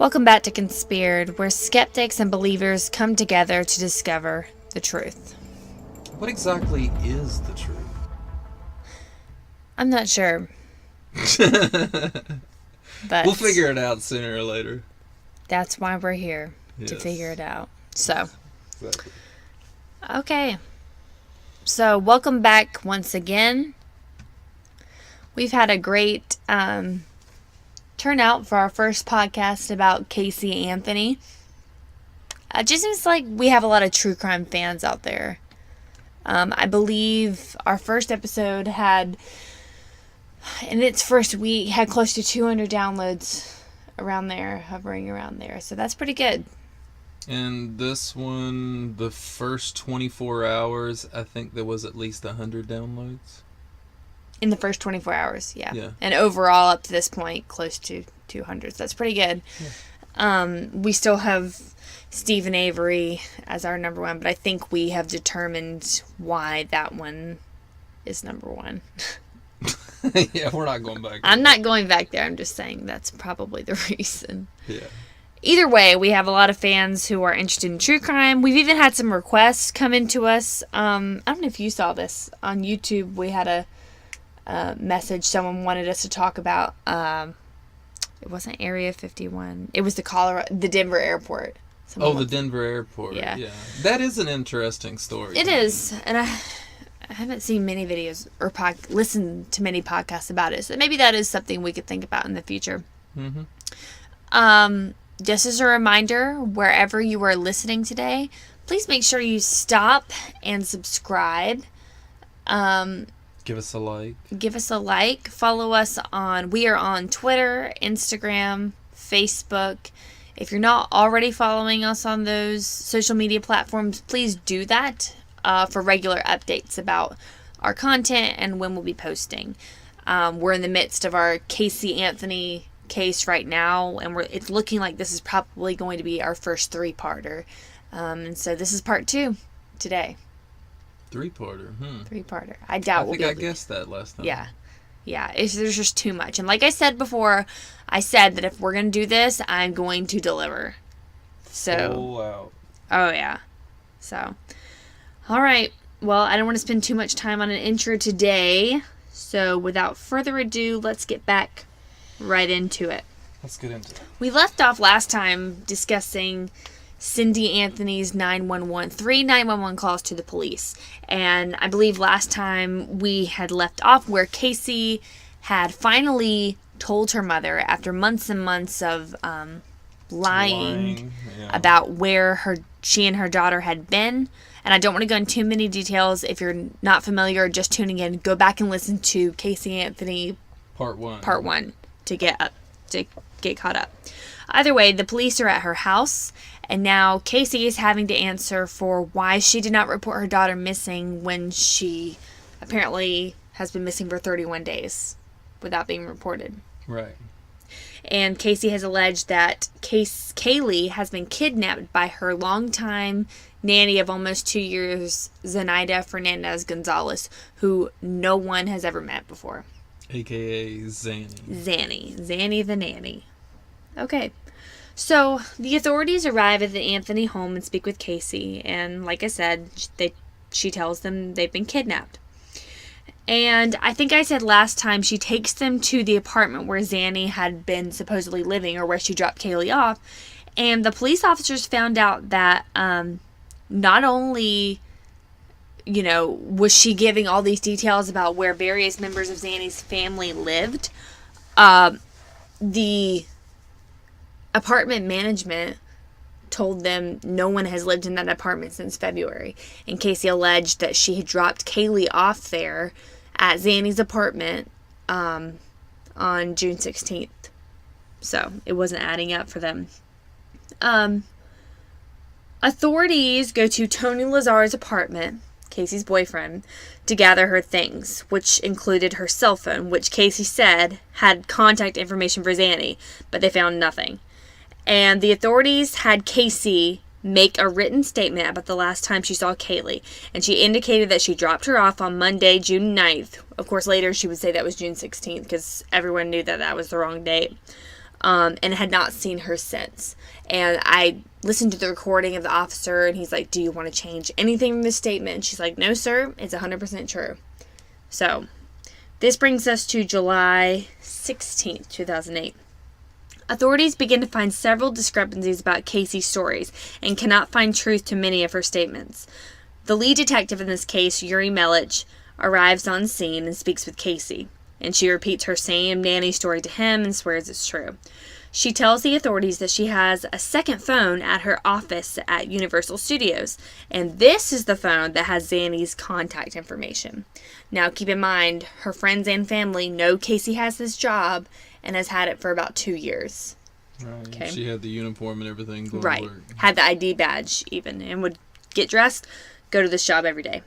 Welcome back to Conspired, where skeptics and believers come together to discover the truth. What exactly is the truth? I'm not sure. But we'll figure it out sooner or later. That's why we're here, to figure it out. So, okay. So, welcome back once again. We've had a great turnout for our first podcast about Caylee Anthony. It just seems like we have a lot of true crime fans out there. I believe our first episode had, in its first week, had close to 200 downloads around there, hovering around there. So that's pretty good. And this one, the first 24 hours, I think there was at least 100 downloads. In the first 24 hours, yeah. And overall, up to this point, close to 200. So that's pretty good. Yeah. We still have Stephen Avery as our number one, but I think we have determined why that one is number one. Yeah, we're not going back there. I'm not going back there. I'm just saying that's probably the reason. Yeah. Either way, we have a lot of fans who are interested in true crime. We've even had some requests come into us. I don't know if you saw this. On YouTube, we had a message someone wanted us to talk about. It wasn't Area 51. It was the Denver airport. The Denver airport. Yeah. That is an interesting story. It is. And I haven't seen many videos or listened to many podcasts about it. So maybe that is something we could think about in the future. Mm-hmm. Just as a reminder, wherever you are listening today, please make sure you stop and subscribe. Give us a like. Follow us we are on Twitter, Instagram, Facebook. If you're not already following us on those social media platforms, please do that for regular updates about our content and when we'll be posting. We're in the midst of our Caylee Anthony case right now, and it's looking like this is probably going to be our first 3-parter. And so this is part 2 today. 3-parter. 3-parter. I doubt we'll be able to... I guessed that last time. Yeah. There's just too much. And like I said before, I said that if we're going to do this, I'm going to deliver. So. Full out. Oh, yeah. So. All right. Well, I don't want to spend too much time on an intro today. So without further ado, let's get back right into it. Let's get into it. We left off last time discussing Cindy Anthony's 911 calls to the police. And I believe last time we had left off where Caylee had finally told her mother, after months and months of lying about where she and her daughter had been. And I don't want to go into too many details. If you're not familiar or just tuning in, go back and listen to Caylee Anthony Part 1 to get caught up. Either way, the police are at her house, and now Caylee is having to answer for why she did not report her daughter missing when she apparently has been missing for 31 days without being reported. Right. And Caylee has alleged that Caylee has been kidnapped by her longtime nanny of almost 2 years, Zenaida Fernandez Gonzalez, who no one has ever met before. A.K.A. Zanny. Zanny the nanny. Okay. So, the authorities arrive at the Anthony home and speak with Caylee, and like I said, she tells them they've been kidnapped. And I think I said last time, she takes them to the apartment where Zanny had been supposedly living, or where she dropped Caylee off, and the police officers found out that not only, was she giving all these details about where various members of Zanny's family lived, the apartment management told them no one has lived in that apartment since February. And Caylee alleged that she had dropped Caylee off there at Zanny's apartment on June 16th. So it wasn't adding up for them. Authorities go to Tony Lazar's apartment, Caylee's boyfriend, to gather her things, which included her cell phone, which Caylee said had contact information for Zanny, but they found nothing. And the authorities had Caylee make a written statement about the last time she saw Caylee, and she indicated that she dropped her off on Monday, June 9th. Of course, later she would say that was June 16th, because everyone knew that that was the wrong date. and had not seen her since. And I listened to the recording of the officer, and he's like, do you want to change anything from this statement? And she's like, no, sir, it's 100% true. So, this brings us to July 16th, 2008. Authorities begin to find several discrepancies about Casey's stories and cannot find truth to many of her statements. The lead detective in this case, Yuri Melich, arrives on scene and speaks with Casey, and she repeats her same nanny story to him and swears it's true. She tells the authorities that she has a second phone at her office at Universal Studios, and this is the phone that has Zanny's contact information. Now, keep in mind, her friends and family know Casey has this job and has had it for about 2 years. Right. Okay. She had the uniform and everything going Right. to work. Had the ID badge even, and would get dressed, go to this job every day.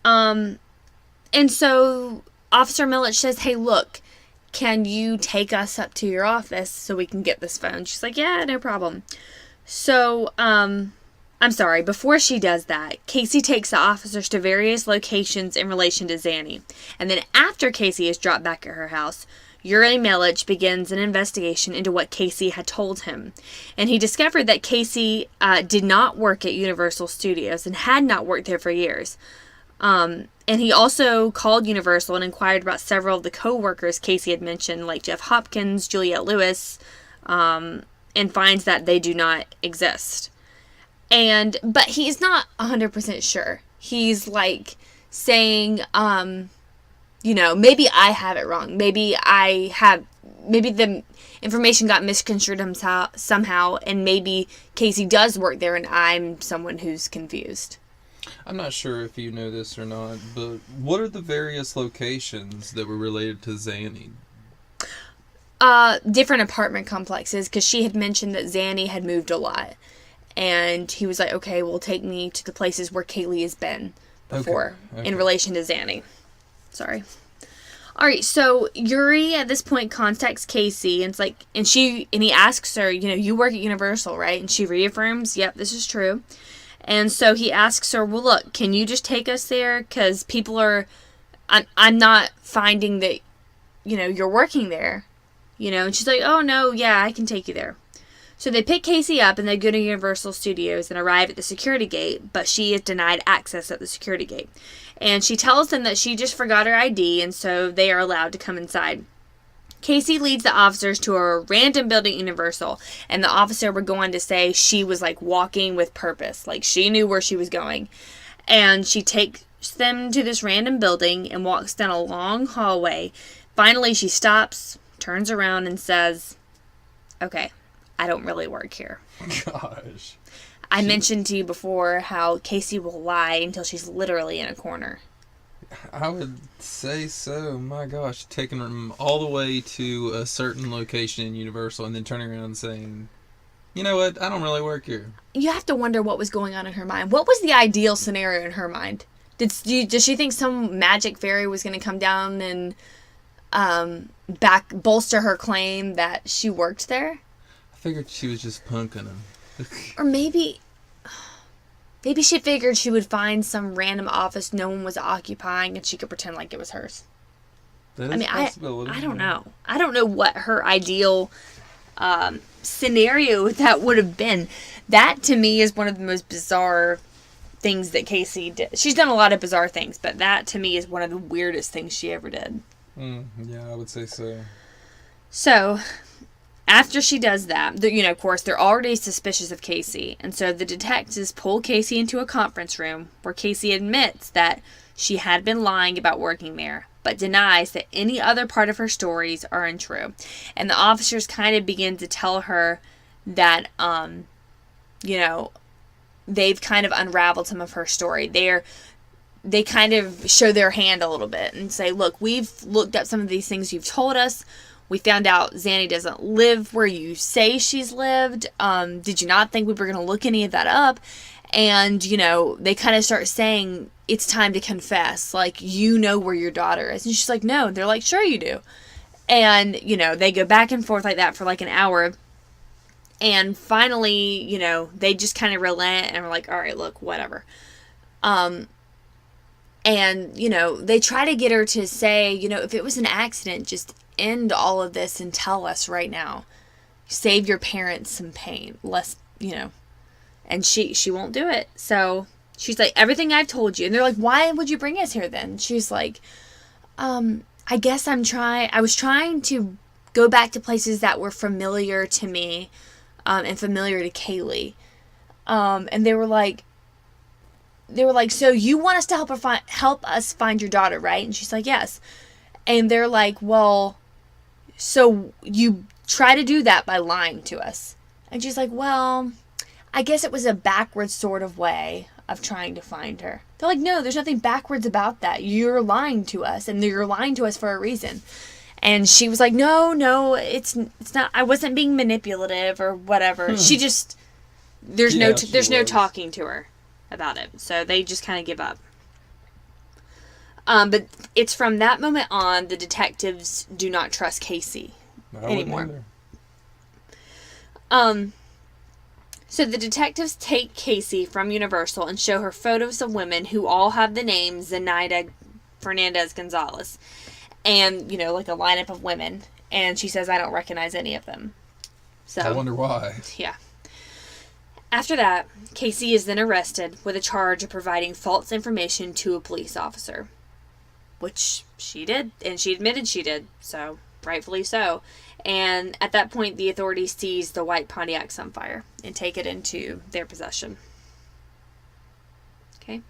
And so Officer Melich says, hey, look, can you take us up to your office so we can get this phone? She's like, yeah, no problem. So, I'm sorry, before she does that, Casey takes the officers to various locations in relation to Zanny. And then after Casey is dropped back at her house, Yuri Melich begins an investigation into what Casey had told him. And he discovered that Casey did not work at Universal Studios and had not worked there for years. And he also called Universal and inquired about several of the co-workers Casey had mentioned, like Jeff Hopkins, Juliette Lewis, and finds that they do not exist. But he's not 100% sure. He's like saying, maybe I have it wrong. Maybe the information got misconstrued somehow, and maybe Casey does work there and I'm someone who's confused. I'm not sure if you know this or not, but what are the various locations that were related to Zanny? Different apartment complexes, because she had mentioned that Zanny had moved a lot. And he was like, okay, well, take me to the places where Caylee has been before in relation to Zanny. Sorry. All right, so Yuri at this point contacts Casey, and it's like, and he asks her, you work at Universal, right? And she reaffirms, yep, this is true. And so he asks her, well, look, can you just take us there? Because I'm not finding that, you're working there. And she's like, oh, no, yeah, I can take you there. So they pick Casey up and they go to Universal Studios and arrive at the security gate, but she is denied access at the security gate. And she tells them that she just forgot her ID, and so they are allowed to come inside. Casey leads the officers to a random building at Universal, and the officer would go on to say she was like walking with purpose, like she knew where she was going. And she takes them to this random building and walks down a long hallway. Finally, she stops, turns around, and says, okay, I don't really work here. Gosh. I mentioned to you before how Casey will lie until she's literally in a corner. I would say so. My gosh. Taking them all the way to a certain location in Universal and then turning around and saying, you know what? I don't really work here. You have to wonder what was going on in her mind. What was the ideal scenario in her mind? Did she think some magic fairy was going to come down and bolster her claim that she worked there? I figured she was just punking him. Or maybe she figured she would find some random office no one was occupying and she could pretend like it was hers. That is a possibility. I don't know. I don't know what her ideal scenario that would have been. That, to me, is one of the most bizarre things that Casey did. She's done a lot of bizarre things, but that, to me, is one of the weirdest things she ever did. Yeah, I would say so. So, after she does that, of course, they're already suspicious of Casey. And so the detectives pull Casey into a conference room where Casey admits that she had been lying about working there, but denies that any other part of her stories are untrue. And the officers kind of begin to tell her that, they've kind of unraveled some of her story. They kind of show their hand a little bit and say, look, we've looked up some of these things you've told us. We found out Zanny doesn't live where you say she's lived. Did you not think we were going to look any of that up? And, they kind of start saying, it's time to confess. Like, you know where your daughter is. And she's like, no. They're like, sure you do. And, they go back and forth like that for like an hour. And finally, they just kind of relent and are like, all right, look, whatever. And, they try to get her to say, if it was an accident, just end all of this and tell us right now? Save your parents some pain. Less, And she won't do it. So she's like, everything I've told you. And they're like, why would you bring us here then? She's like, I guess I was trying to go back to places that were familiar to me, and familiar to Caylee. And they were like, so you want us to help us find your daughter, right? And she's like, yes. And they're like, well, so you try to do that by lying to us. And she's like, well, I guess it was a backwards sort of way of trying to find her. They're like, no, there's nothing backwards about that. You're lying to us, and you're lying to us for a reason. And she was like, no, it's not. I wasn't being manipulative or whatever. She just there's no talking to her about it. So they just kind of give up. But it's from that moment on the detectives do not trust Casey anymore. So the detectives take Casey from Universal and show her photos of women who all have the name Zenaida Fernandez Gonzalez. And, like a lineup of women. And she says, I don't recognize any of them. So I wonder why. Yeah. After that, Casey is then arrested with a charge of providing false information to a police officer. Which she did. And she admitted she did. So, rightfully so. And at that point, the authorities seize the white Pontiac Sunfire and take it into their possession. Okay.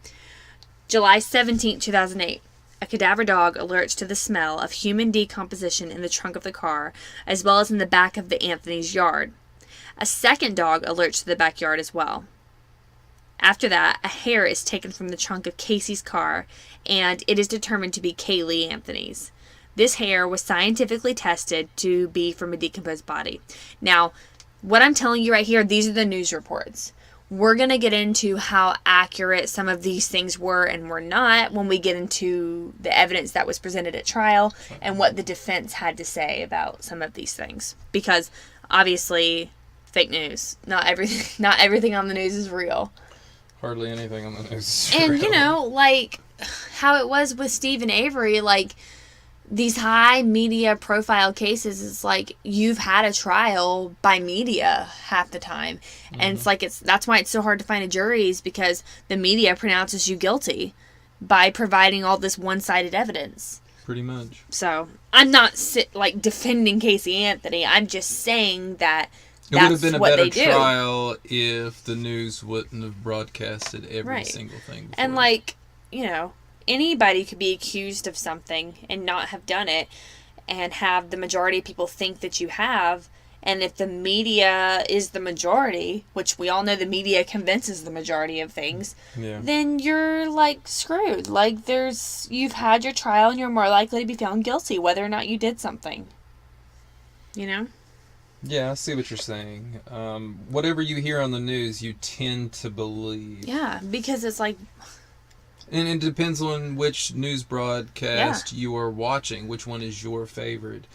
July 17, 2008. A cadaver dog alerts to the smell of human decomposition in the trunk of the car, as well as in the back of the Anthony's yard. A second dog alerts to the backyard as well. After that, a hair is taken from the trunk of Casey's car, and it is determined to be Caylee Anthony's. This hair was scientifically tested to be from a decomposed body. Now, what I'm telling you right here, these are the news reports. We're going to get into how accurate some of these things were and were not when we get into the evidence that was presented at trial and what the defense had to say about some of these things. Because, obviously, fake news. Not everything on the news is real. Hardly anything on the news is and, real. like how it was with Stephen Avery, like, these high media profile cases, it's like you've had a trial by media half the time. And it's like that's why it's so hard to find a jury, is because the media pronounces you guilty by providing all this one-sided evidence. Pretty much. So I'm not defending Caylee Anthony. I'm just saying that it would have that's been a what better they do. trial if the news wouldn't have broadcasted every single thing before. And anybody could be accused of something and not have done it, and have the majority of people think that you have. And if the media is the majority, which we all know the media convinces the majority of things, then you're screwed. You've had your trial and you're more likely to be found guilty whether or not you did something. Yeah, I see what you're saying. Whatever you hear on the news, you tend to believe. Yeah, because it's like... And it depends on which news broadcast you are watching, which one is your favorite.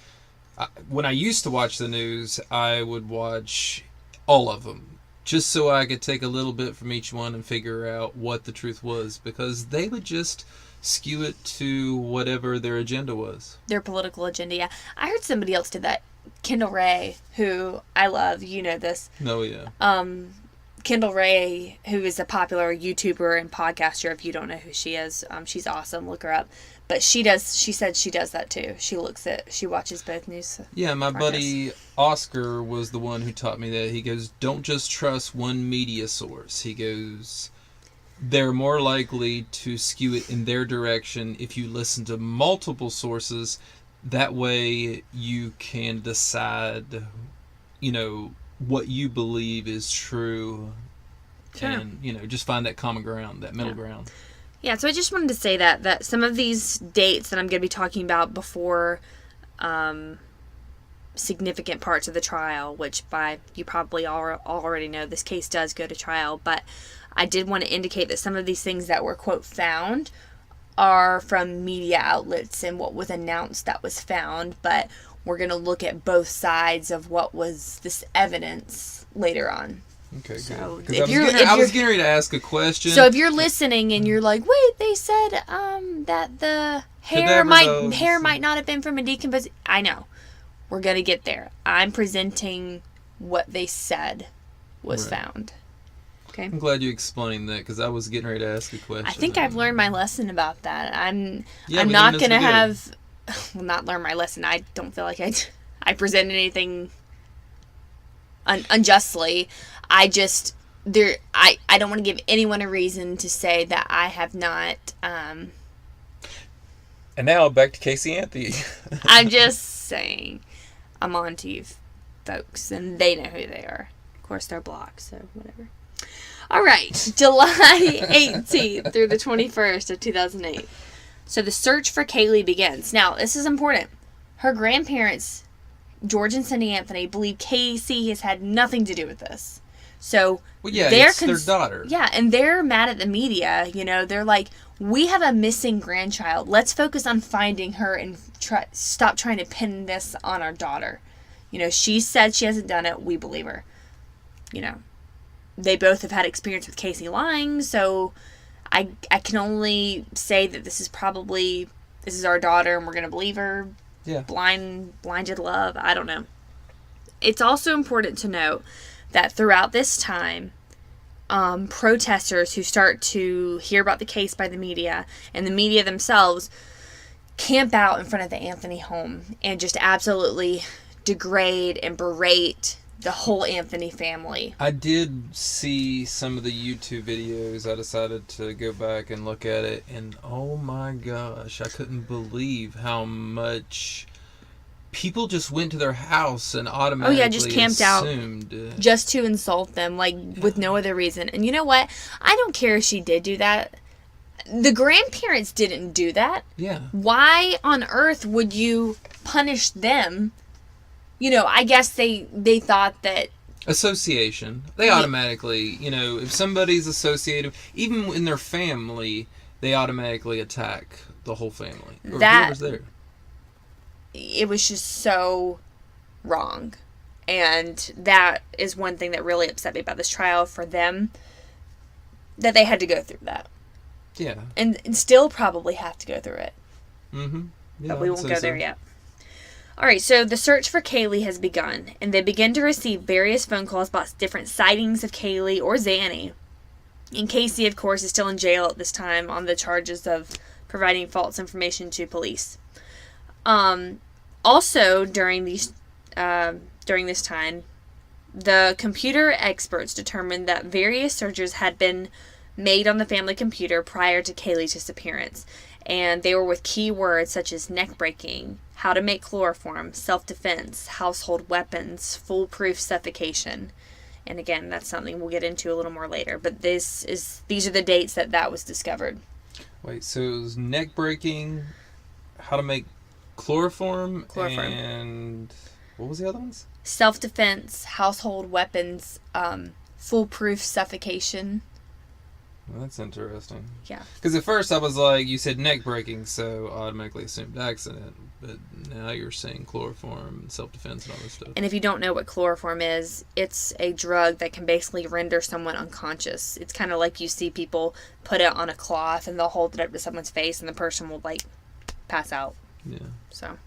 When I used to watch the news, I would watch all of them, just so I could take a little bit from each one and figure out what the truth was, because they would just skew it to whatever their agenda was. Their political agenda, yeah. I heard somebody else did that. Kendall Ray, who I love, you know this. Oh, yeah. Kendall Ray, who is a popular YouTuber and podcaster, if you don't know who she is, she's awesome. Look her up. But she said she does that too. She watches both news. Yeah, my buddy Oscar was the one who taught me that. He goes, don't just trust one media source. He goes, they're more likely to skew it in their direction if you listen to multiple sources. That way you can decide, what you believe is true. Sure. And, just find that common ground, that middle ground. Yeah, so I just wanted to say that some of these dates that I'm going to be talking about before significant parts of the trial, which you probably already know, this case does go to trial, but I did want to indicate that some of these things that were, quote, found are from media outlets and what was announced that was found, but we're going to look at both sides of what was this evidence later on. Okay, so good. Because I was getting ready to ask a question. So if you're listening and you're like, wait, they said that the hair might not have been from a decomposed. I know. We're gonna get there. I'm presenting what they said was found. Okay. I'm glad you explained that because I was getting ready to ask a question. I think I've learned my lesson about that. I'm not gonna not learn my lesson. I don't feel like I presented anything unjustly. I don't want to give anyone a reason to say that I have not. And now back to Caylee Anthony. I'm just saying, I'm on to you folks, and they know who they are. Of course, they're blocked, so whatever. All right, July 18th through the 21st of 2008. So the search for Caylee begins. Now, this is important. Her grandparents, George and Cindy Anthony, believe Casey has had nothing to do with this. So it's their daughter. Yeah, and they're mad at the media. They're like, we have a missing grandchild. Let's focus on finding her and stop trying to pin this on our daughter. She said she hasn't done it. We believe her. They both have had experience with Casey lying, so I can only say that this is our daughter and we're going to believe her. Yeah. Blinded love. I don't know. It's also important to note that throughout this time, protesters who start to hear about the case by the media and the media themselves camp out in front of the Anthony home and just absolutely degrade and berate the whole Anthony family. I did see some of the YouTube videos. I decided to go back and look at it, and oh my gosh, I couldn't believe how much people just went to their house and automatically just camped out just to insult them, with no other reason. And you know what? I don't care if she did do that. The grandparents didn't do that. Yeah. Why on earth would you punish them? I guess they thought that association. They automatically, if somebody's associated, even in their family, they automatically attack the whole family or whoever's there. It was just so wrong. And that is one thing that really upset me about this trial for them, that they had to go through that. Yeah. And still probably have to go through it. Mm-hmm. Yeah, but we won't go there yet. All right, so the search for Caylee has begun, and they begin to receive various phone calls about different sightings of Caylee or Zanny. And Casey, of course, is still in jail at this time on the charges of providing false information to police. Also, during this time, the computer experts determined that various searches had been made on the family computer prior to Caylee's disappearance, and they were with keywords such as neck breaking, how to make chloroform, self-defense, household weapons, foolproof suffocation. And again, that's something we'll get into a little more later. But these are the dates that was discovered. Wait, so it was neck breaking, how to make chloroform, and what was the other ones? Self-defense, household weapons, foolproof suffocation. Well, that's interesting. Yeah. Because at first I was like, you said neck breaking, so I automatically assumed accident. But now you're saying chloroform and self-defense and all this stuff. And if you don't know what chloroform is, it's a drug that can basically render someone unconscious. It's kind of like you see people put it on a cloth and they'll hold it up to someone's face and the person will, pass out. Yeah. So.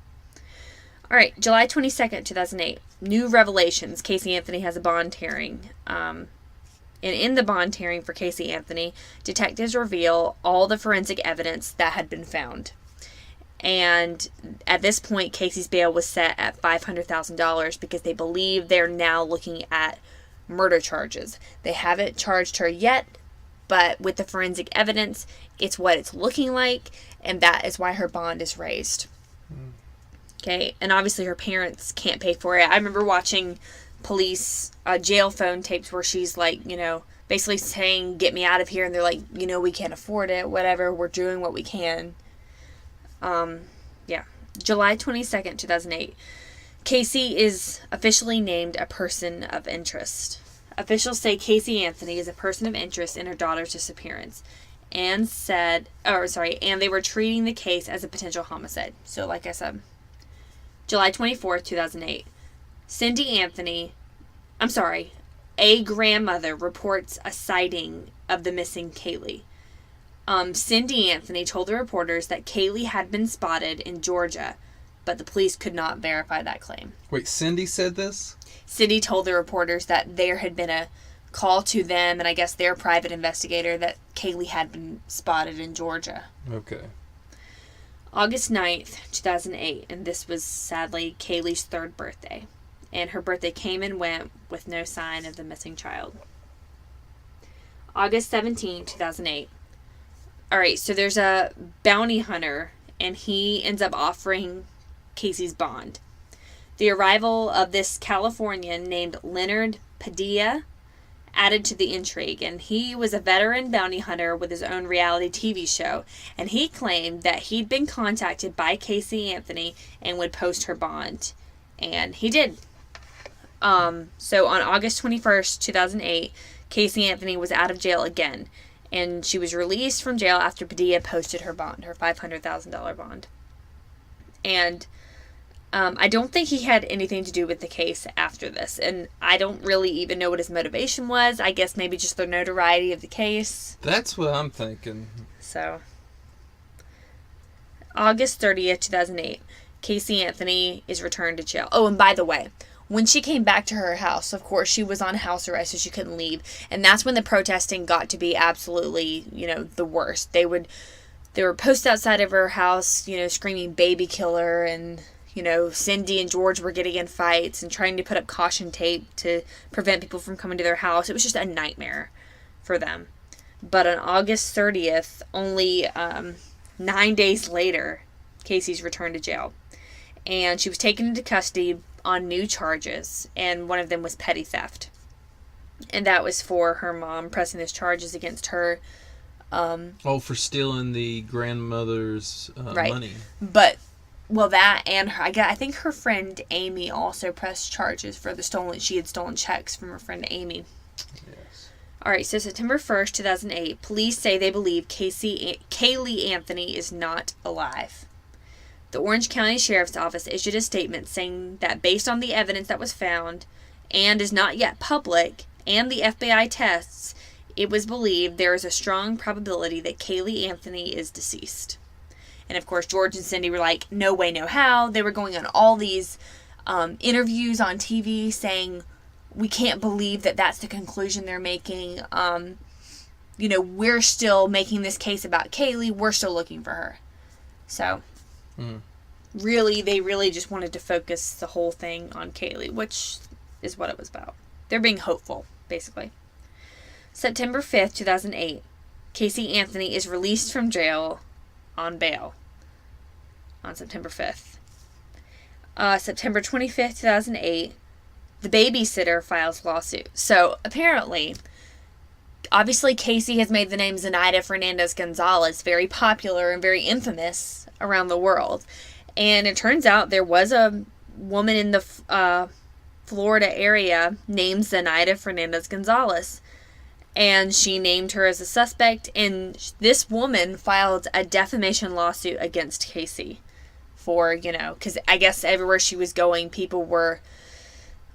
All right, July 22nd, 2008. New revelations. Caylee Anthony has a bond hearing. And in the bond hearing for Caylee Anthony, detectives reveal all the forensic evidence that had been found. And at this point, Casey's bail was set at $500,000 because they believe they're now looking at murder charges. They haven't charged her yet, but with the forensic evidence, it's what it's looking like, and that is why her bond is raised. Okay, and obviously her parents can't pay for it. I remember watching police jail phone tapes where she's basically saying, get me out of here, and they're like, we can't afford it, whatever, we're doing what we can. July 22nd, 2008. Casey is officially named a person of interest. Officials say Caylee Anthony is a person of interest in her daughter's disappearance, and they were treating the case as a potential homicide. So like I said, July 24th, 2008. a grandmother reports a sighting of the missing Caylee. Cindy Anthony told the reporters that Caylee had been spotted in Georgia, but the police could not verify that claim. Wait, Cindy said this? Cindy told the reporters that there had been a call to them, and I guess their private investigator, that Caylee had been spotted in Georgia. Okay. August 9th, 2008, and this was sadly Caylee's third birthday. And her birthday came and went with no sign of the missing child. August 17th, 2008. Alright, so there's a bounty hunter, and he ends up offering Casey's bond. The arrival of this Californian named Leonard Padilla added to the intrigue, and he was a veteran bounty hunter with his own reality TV show, and he claimed that he'd been contacted by Caylee Anthony and would post her bond, and he did. So on August 21st, 2008, Caylee Anthony was out of jail again, and she was released from jail after Padilla posted her bond, her $500,000 bond. And I don't think he had anything to do with the case after this, and I don't really even know what his motivation was. I guess maybe just the notoriety of the case. That's what I'm thinking. So, August 30th, 2008, Caylee Anthony is returned to jail. Oh, and by the way, when she came back to her house, of course, she was on house arrest, so she couldn't leave, and that's when the protesting got to be absolutely, the worst. There were posts outside of her house, screaming baby killer, and Cindy and George were getting in fights and trying to put up caution tape to prevent people from coming to their house. It was just a nightmare for them. But on August 30th, only 9 days later, Casey's returned to jail. And she was taken into custody on new charges, and one of them was petty theft. And that was for her mom pressing those charges against her. For stealing the grandmother's right. money. But... well, that and her, I think her friend Amy also pressed charges for she had stolen checks from her friend Amy. Yes. Alright, so September 1st, 2008, police say they believe Caylee Anthony is not alive. The Orange County Sheriff's Office issued a statement saying that based on the evidence that was found, and is not yet public, and the FBI tests, it was believed there is a strong probability that Caylee Anthony is deceased. And, of course, George and Cindy were like, no way, no how. They were going on all these interviews on TV saying, we can't believe that that's the conclusion they're making. We're still making this case about Caylee. We're still looking for her. So, really, they really just wanted to focus the whole thing on Caylee, which is what it was about. They're being hopeful, basically. September 5th, 2008, Caylee Anthony is released from jail on bail on September 5th. September 25th, 2008, the babysitter files lawsuit. So, apparently, obviously Casey has made the name Zenaida Fernandez-Gonzalez very popular and very infamous around the world. And it turns out there was a woman in the Florida area named Zenaida Fernandez-Gonzalez. And she named her as a suspect, and this woman filed a defamation lawsuit against Casey for, because I guess everywhere she was going, people were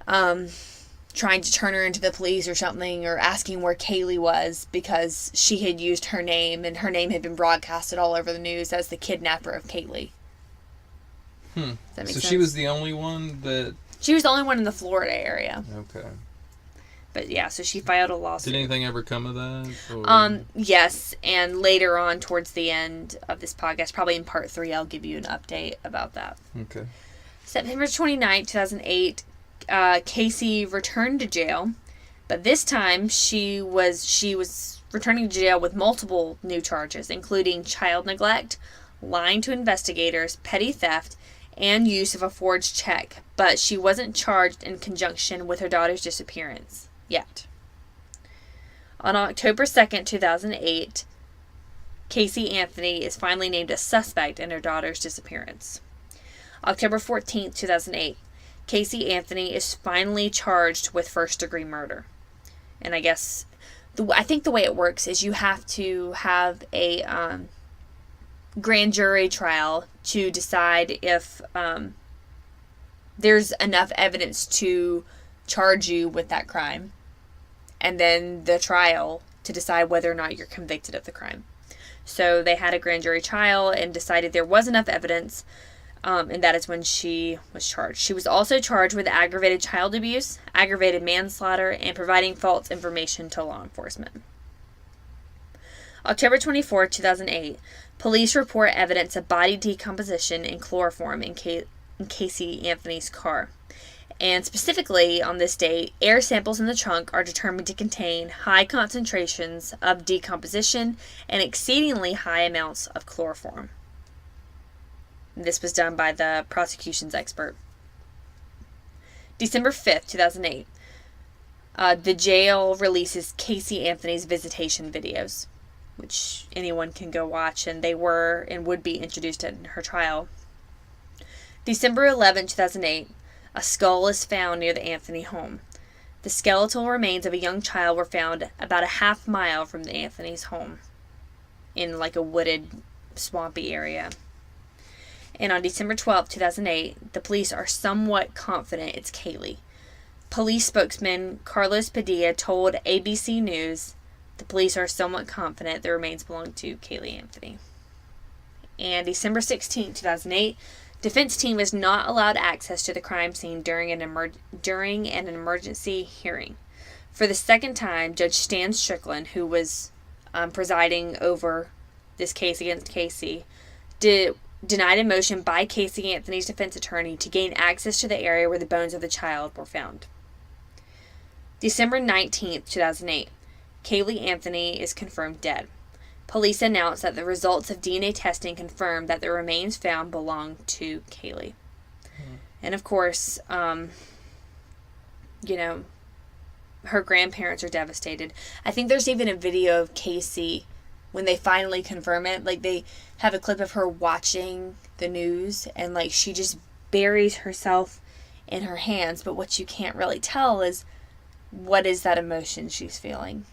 trying to turn her into the police or something, or asking where Caylee was, because she had used her name, and her name had been broadcasted all over the news as the kidnapper of Caylee. Does that make sense? She was the only one that... She was the only one in the Florida area. Okay. But yeah, so she filed a lawsuit. Did anything ever come of that? Or? Yes, and later on towards the end of this podcast, probably in part 3, I'll give you an update about that. Okay. September 29th, 2008, Casey returned to jail, but this time she was returning to jail with multiple new charges, including child neglect, lying to investigators, petty theft, and use of a forged check, but she wasn't charged in conjunction with her daughter's disappearance yet. On October 2nd, 2008, Caylee Anthony is finally named a suspect in her daughter's disappearance. October 14th, 2008, Caylee Anthony is finally charged with first-degree murder. And I guess, I think the way it works is you have to have a grand jury trial to decide if there's enough evidence to charge you with that crime. and then the trial to decide whether or not you're convicted of the crime. So they had a grand jury trial and decided there was enough evidence, and that is when she was charged. She was also charged with aggravated child abuse, aggravated manslaughter, and providing false information to law enforcement. October 24, 2008, police report evidence of body decomposition and chloroform in Caylee Anthony's car. And specifically on this date, air samples in the trunk are determined to contain high concentrations of decomposition and exceedingly high amounts of chloroform. This was done by the prosecution's expert. December 5th, 2008, the jail releases Caylee Anthony's visitation videos, which anyone can go watch, and they were and would be introduced in her trial. December 11, 2008, a skull is found near the Anthony home. The skeletal remains of a young child were found about a half mile from the Anthony's home in like a wooded, swampy area. And on December 12, 2008, the police are somewhat confident it's Caylee. Police spokesman Carlos Padilla told ABC News the police are somewhat confident the remains belong to Caylee Anthony. And December 16, 2008, defense team was not allowed access to the crime scene during an emergency hearing. For the second time, Judge Stan Strickland, who was presiding over this case against Caylee, denied a motion by Caylee Anthony's defense attorney to gain access to the area where the bones of the child were found. December 19, 2008, Caylee Anthony is confirmed dead. Police announced that the results of DNA testing confirmed that the remains found belong to Caylee. And of course, her grandparents are devastated. I think there's even a video of Caylee when they finally confirm it. Like, they have a clip of her watching the news, and like she just buries herself in her hands. But what you can't really tell is what is that emotion she's feeling.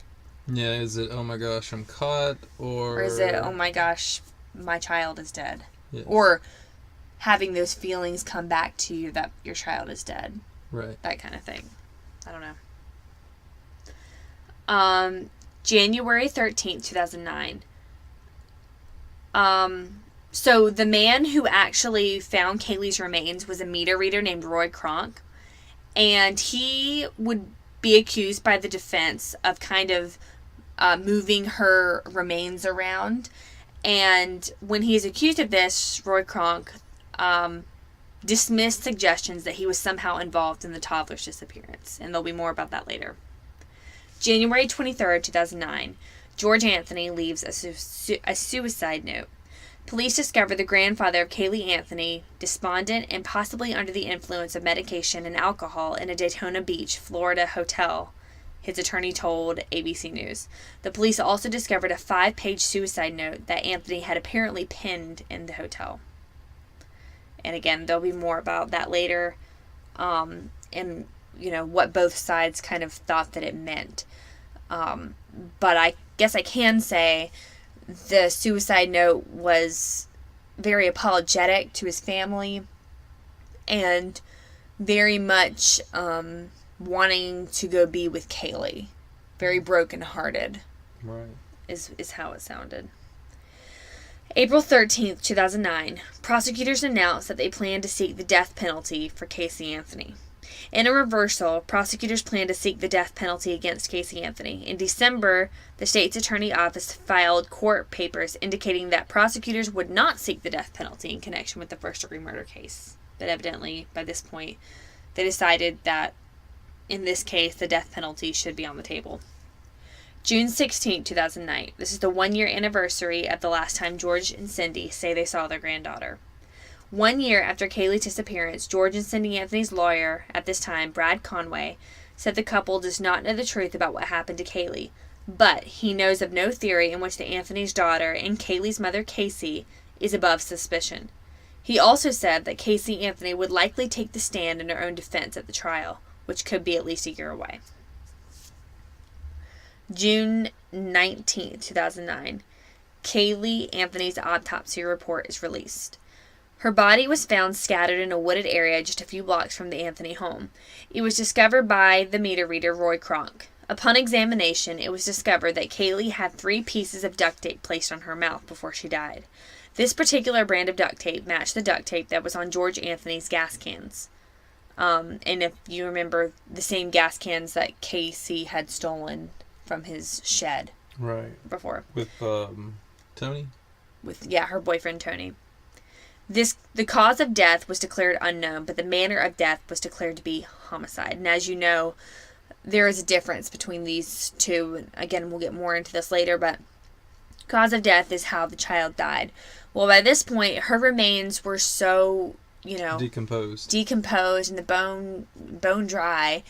Yeah, is it, oh my gosh, I'm caught, or is it, oh my gosh, my child is dead? Yes. Or having those feelings come back to you that your child is dead. Right. That kind of thing. I don't know. January 13th, 2009. So the man who actually found Caylee's remains was a meter reader named Roy Kronk. And he would be accused by the defense of kind of moving her remains around. And when he's accused of this, Roy Kronk dismissed suggestions that he was somehow involved in the toddler's disappearance. And there'll be more about that later. January 23rd, 2009, George Anthony leaves a suicide note. Police discover the grandfather of Caylee Anthony, despondent and possibly under the influence of medication and alcohol, in a Daytona Beach, Florida hotel, his attorney told ABC News. The police also discovered a 5-page suicide note that Anthony had apparently penned in the hotel. And again, there'll be more about that later, and what both sides kind of thought that it meant. But I guess I can say the suicide note was very apologetic to his family and very much wanting to go be with Caylee. Very brokenhearted. Right. Is how it sounded. April 13th, 2009, prosecutors announced that they plan to seek the death penalty for Caylee Anthony. In a reversal, prosecutors plan to seek the death penalty against Caylee Anthony. In December, the state's attorney office filed court papers indicating that prosecutors would not seek the death penalty in connection with the first-degree murder case. But evidently, by this point, they decided that, in this case, the death penalty should be on the table. June 16, 2009. This is the 1-year anniversary of the last time George and Cindy say they saw their granddaughter. 1 year after Caylee's disappearance, George and Cindy Anthony's lawyer, at this time, Brad Conway, said the couple does not know the truth about what happened to Caylee, but he knows of no theory in which the Anthony's daughter and Caylee's mother, Casey, is above suspicion. He also said that Caylee Anthony would likely take the stand in her own defense at the trial, which could be at least a year away. June 19, 2009. Caylee Anthony's autopsy report is released. Her body was found scattered in a wooded area just a few blocks from the Anthony home. It was discovered by the meter reader Roy Kronk. Upon examination, it was discovered that Caylee had 3 pieces of duct tape placed on her mouth before she died. This particular brand of duct tape matched the duct tape that was on George Anthony's gas cans. And if you remember, the same gas cans that Casey had stolen from his shed. Right. Before. With, Tony? With, her boyfriend Tony. The cause of death was declared unknown, but the manner of death was declared to be homicide. And as you know, there is a difference between these two. Again, we'll get more into this later, but cause of death is how the child died. Well, by this point, her remains were so, decomposed and the bone dry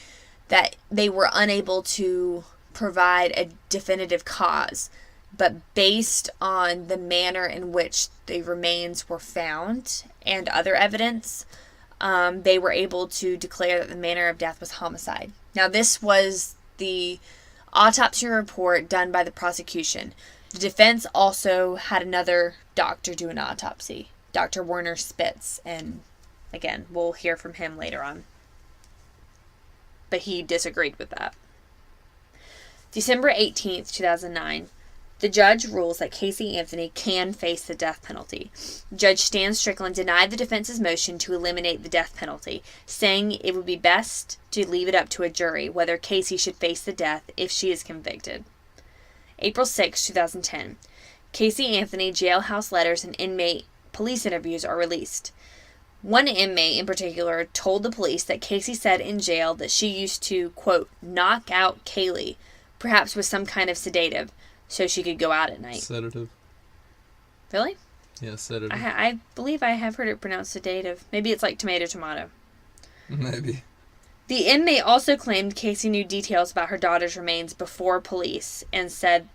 that they were unable to provide a definitive cause. But based on the manner in which the remains were found and other evidence, they were able to declare that the manner of death was homicide. Now, this was the autopsy report done by the prosecution. The defense also had another doctor do an autopsy, Dr. Werner Spitz, and again, we'll hear from him later on. But he disagreed with that. December 18th, 2009. The judge rules that Caylee Anthony can face the death penalty. Judge Stan Strickland denied the defense's motion to eliminate the death penalty, saying it would be best to leave it up to a jury whether Caylee should face the death if she is convicted. April 6, 2010. Caylee Anthony jailhouse letters and inmate police interviews are released. One inmate in particular told the police that Caylee said in jail that she used to, quote, knock out Caylee, perhaps with some kind of sedative, so she could go out at night. Sedative. Really? Yeah, sedative. I believe I have heard it pronounced sedative. Maybe it's like tomato. Maybe. The inmate also claimed Caylee knew details about her daughter's remains before police and said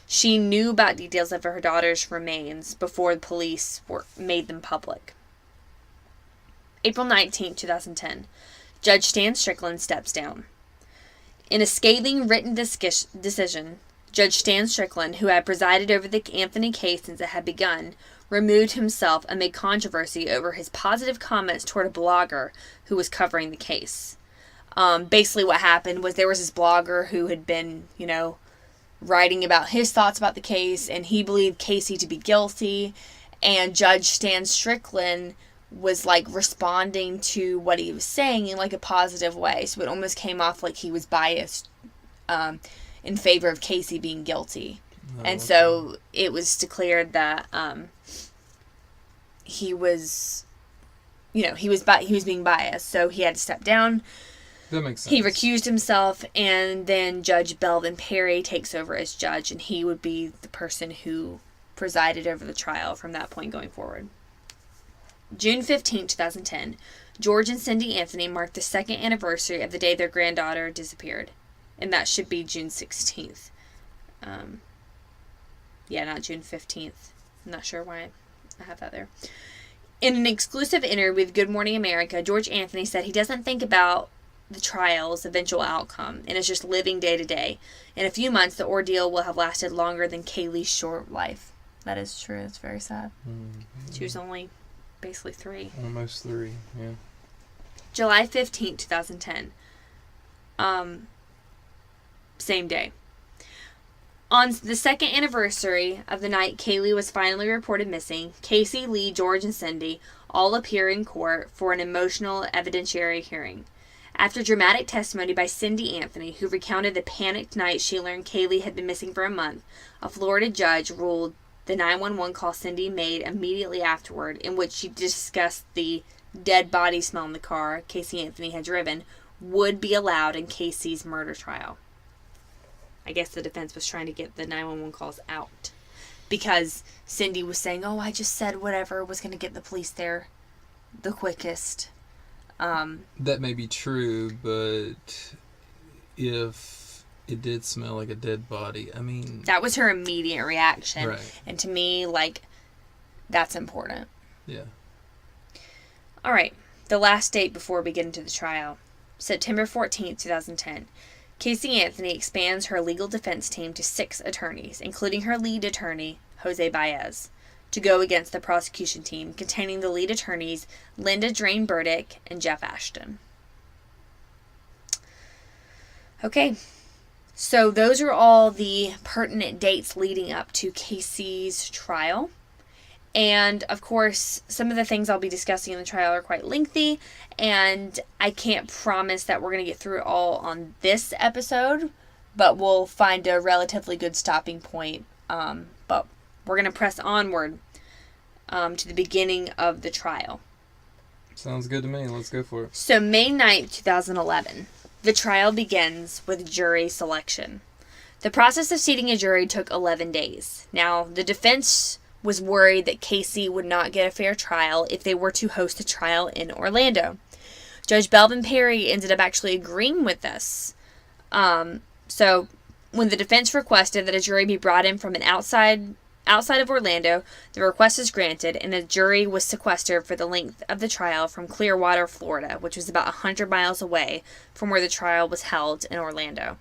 she knew about details of her daughter's remains before the police made them public. April 19, 2010. Judge Stan Strickland steps down. In a scathing written decision, Judge Stan Strickland, who had presided over the Anthony case since it had begun, removed himself amid controversy over his positive comments toward a blogger who was covering the case. Basically what happened was there was this blogger who had been, writing about his thoughts about the case, and he believed Caylee to be guilty, and Judge Stan Strickland was responding to what he was saying in a positive way. So it almost came off like he was biased in favor of Caylee being guilty. Oh, and okay. So it was declared that he was being biased. So he had to step down. That makes sense. He recused himself, and then Judge Belvin Perry takes over as judge, and he would be the person who presided over the trial from that point going forward. June 15, 2010, George and Cindy Anthony marked the 2nd anniversary of the day their granddaughter disappeared. And that should be June 16th. Not June 15th. I'm not sure why I have that there. In an exclusive interview with Good Morning America, George Anthony said he doesn't think about the trial's eventual outcome and is just living day to day. In a few months, the ordeal will have lasted longer than Caylee's short life. That is true. It's very sad. Mm-hmm. She was only basically 3. Almost 3, yeah. July 15, 2010. Same day. On the 2nd anniversary of the night Caylee was finally reported missing, Casey, Lee, George, and Cindy all appear in court for an emotional evidentiary hearing. After dramatic testimony by Cindy Anthony, who recounted the panicked night she learned Caylee had been missing for a month, a Florida judge ruled the 911 call Cindy made immediately afterward, in which she discussed the dead body smell in the car Caylee Anthony had driven, would be allowed in Casey's murder trial. I guess the defense was trying to get the 911 calls out, because Cindy was saying, I just said whatever was going to get the police there the quickest. That may be true, but if it did smell like a dead body, that was her immediate reaction. Right. And to me, that's important. Yeah. All right. The last date before we get into the trial. September 14th, 2010. Caylee Anthony expands her legal defense team to 6 attorneys, including her lead attorney, Jose Baez, to go against the prosecution team, containing the lead attorneys Linda Drain Burdick and Jeff Ashton. Okay. So those are all the pertinent dates leading up to Casey's trial. And, of course, some of the things I'll be discussing in the trial are quite lengthy, and I can't promise that we're going to get through it all on this episode, but we'll find a relatively good stopping point. But we're going to press onward to the beginning of the trial. Sounds good to me. Let's go for it. So, May 9th, 2011, the trial begins with jury selection. The process of seating a jury took 11 days. Now, the defense was worried that Casey would not get a fair trial if they were to host a trial in Orlando. Judge Belvin Perry ended up actually agreeing with this. So when the defense requested that a jury be brought in from an outside of Orlando, the request was granted, and the jury was sequestered for the length of the trial from Clearwater, Florida, which was about 100 miles away from where the trial was held in Orlando.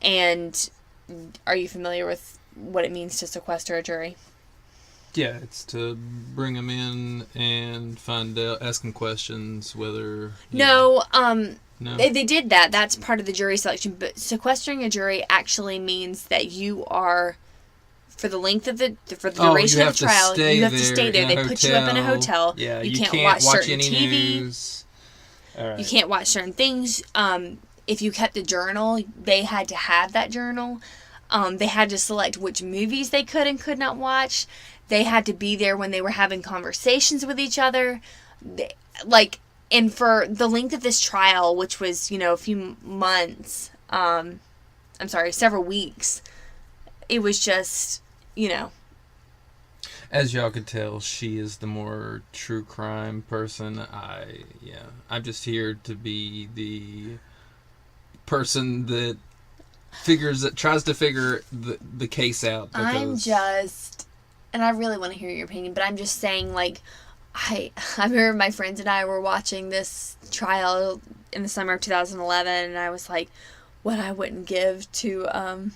And are you familiar with what it means to sequester a jury? Yeah, it's to bring them in and find out, ask them questions, whether... No, No? They did that. That's part of the jury selection. But sequestering a jury actually means that you are, for the length of the duration of the trial, you have to stay there. They put you up in a hotel. Yeah, you can't watch certain any TV. news. All right. You can't watch certain things. If you kept a journal, they had to have that journal. They had to select which movies they could and could not watch. They had to be there when they were having conversations with each other. And for the length of this trial, which was, a few months, several weeks, it was just, As y'all could tell, she is the more true crime person. I'm just here to be the person that tries to figure the case out. And I really want to hear your opinion, but I'm just saying, I remember my friends and I were watching this trial in the summer of 2011, and I was like, what I wouldn't give to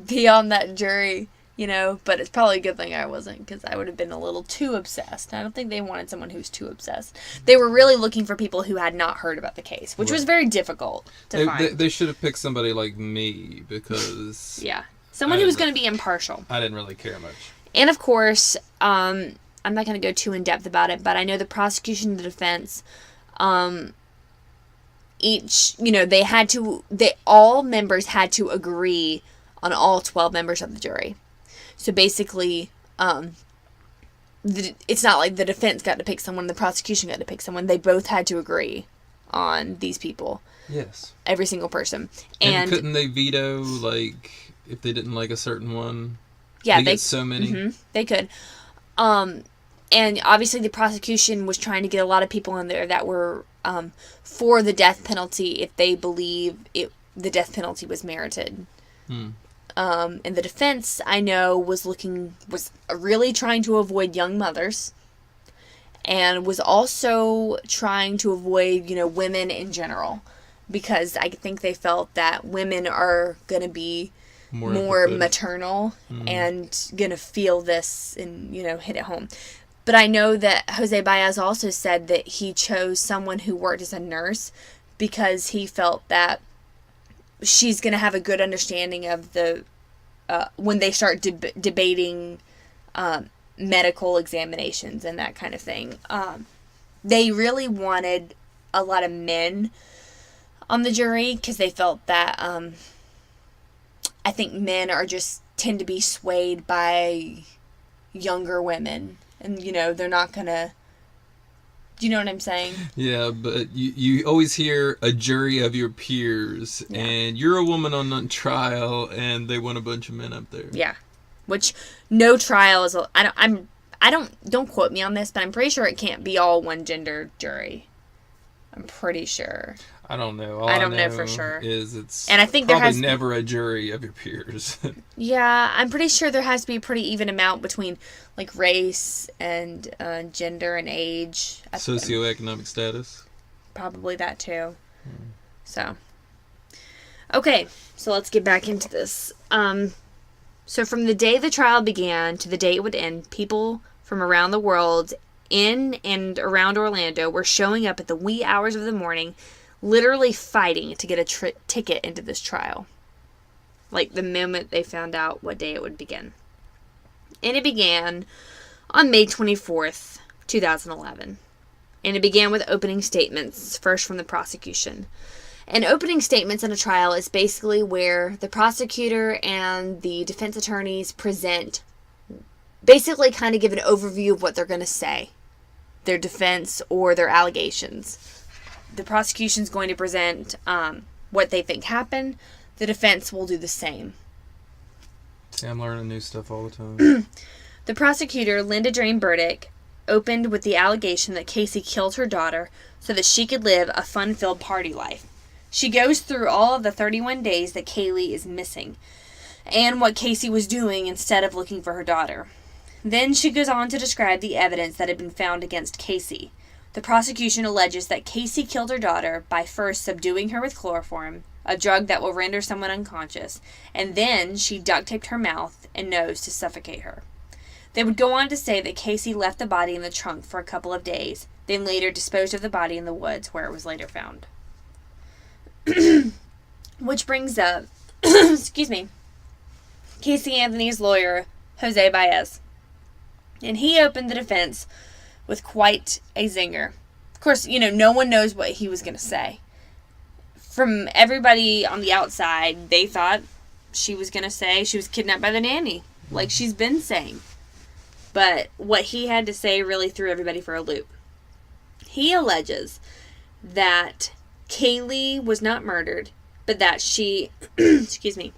be on that jury, but it's probably a good thing I wasn't, because I would have been a little too obsessed. I don't think they wanted someone who's too obsessed. They were really looking for people who had not heard about the case, which was very difficult to find. They should have picked somebody like me, because... Yeah. Someone who was going to be impartial. I didn't really care much. And of course, I'm not going to go too in depth about it, but I know the prosecution and the defense, all members had to agree on all 12 members of the jury. So basically, it's not like the defense got to pick someone, the prosecution got to pick someone. They both had to agree on these people. Yes. Every single person. And couldn't they veto, if they didn't like a certain one? Yeah, they get so many. Mm-hmm, they could. And obviously the prosecution was trying to get a lot of people in there that were for the death penalty if they believe the death penalty was merited. And the defense, I know, was really trying to avoid young mothers, and was also trying to avoid, women in general, because I think they felt that women are going to be more maternal and gonna feel this and hit it home. But I know that Jose Baez also said that he chose someone who worked as a nurse because he felt that she's gonna have a good understanding of the when they start debating medical examinations and that kind of thing. They really wanted a lot of men on the jury because they felt that I think men tend to be swayed by younger women, and they're not gonna. Do you know what I'm saying? Yeah, but you always hear a jury of your peers, and you're a woman on trial, and they want a bunch of men up there. Yeah, which no trial is. Don't quote me on this, but I'm pretty sure it can't be all one gender jury. I'm pretty sure. I don't know. I don't know for sure. And I think probably never a jury of your peers. Yeah, I'm pretty sure there has to be a pretty even amount between race and gender and age. Socioeconomic status. Probably that too. So, okay, so let's get back into this. So from the day the trial began to the day it would end, people from around the world in and around Orlando were showing up at the wee hours of the morning, literally fighting to get a ticket into this trial. Like, the moment they found out what day it would begin. And it began on May 24th, 2011. And it began with opening statements, first from the prosecution. And opening statements in a trial is basically where the prosecutor and the defense attorneys present, basically kind of give an overview of what they're going to say, their defense or their allegations. The prosecution's going to present what they think happened. The defense will do the same. See, I'm learning new stuff all the time. The prosecutor, Linda Drain Burdick, opened with the allegation that Casey killed her daughter so that she could live a fun-filled party life. She goes through all of the 31 days that Caylee is missing and what Casey was doing instead of looking for her daughter. Then she goes on to describe the evidence that had been found against Casey. The prosecution alleges that Casey killed her daughter by first subduing her with chloroform, a drug that will render someone unconscious, and then she duct-taped her mouth and nose to suffocate her. They would go on to say that Casey left the body in the trunk for a couple of days, then later disposed of the body in the woods where it was later found. Which brings up, excuse me, Caylee Anthony's lawyer, Jose Baez. And he opened the defense with quite a zinger. Of course, no one knows what he was going to say. From everybody on the outside, they thought she was going to say she was kidnapped by the nanny, like she's been saying. But what he had to say really threw everybody for a loop. He alleges that Caylee was not murdered, but that she, excuse me,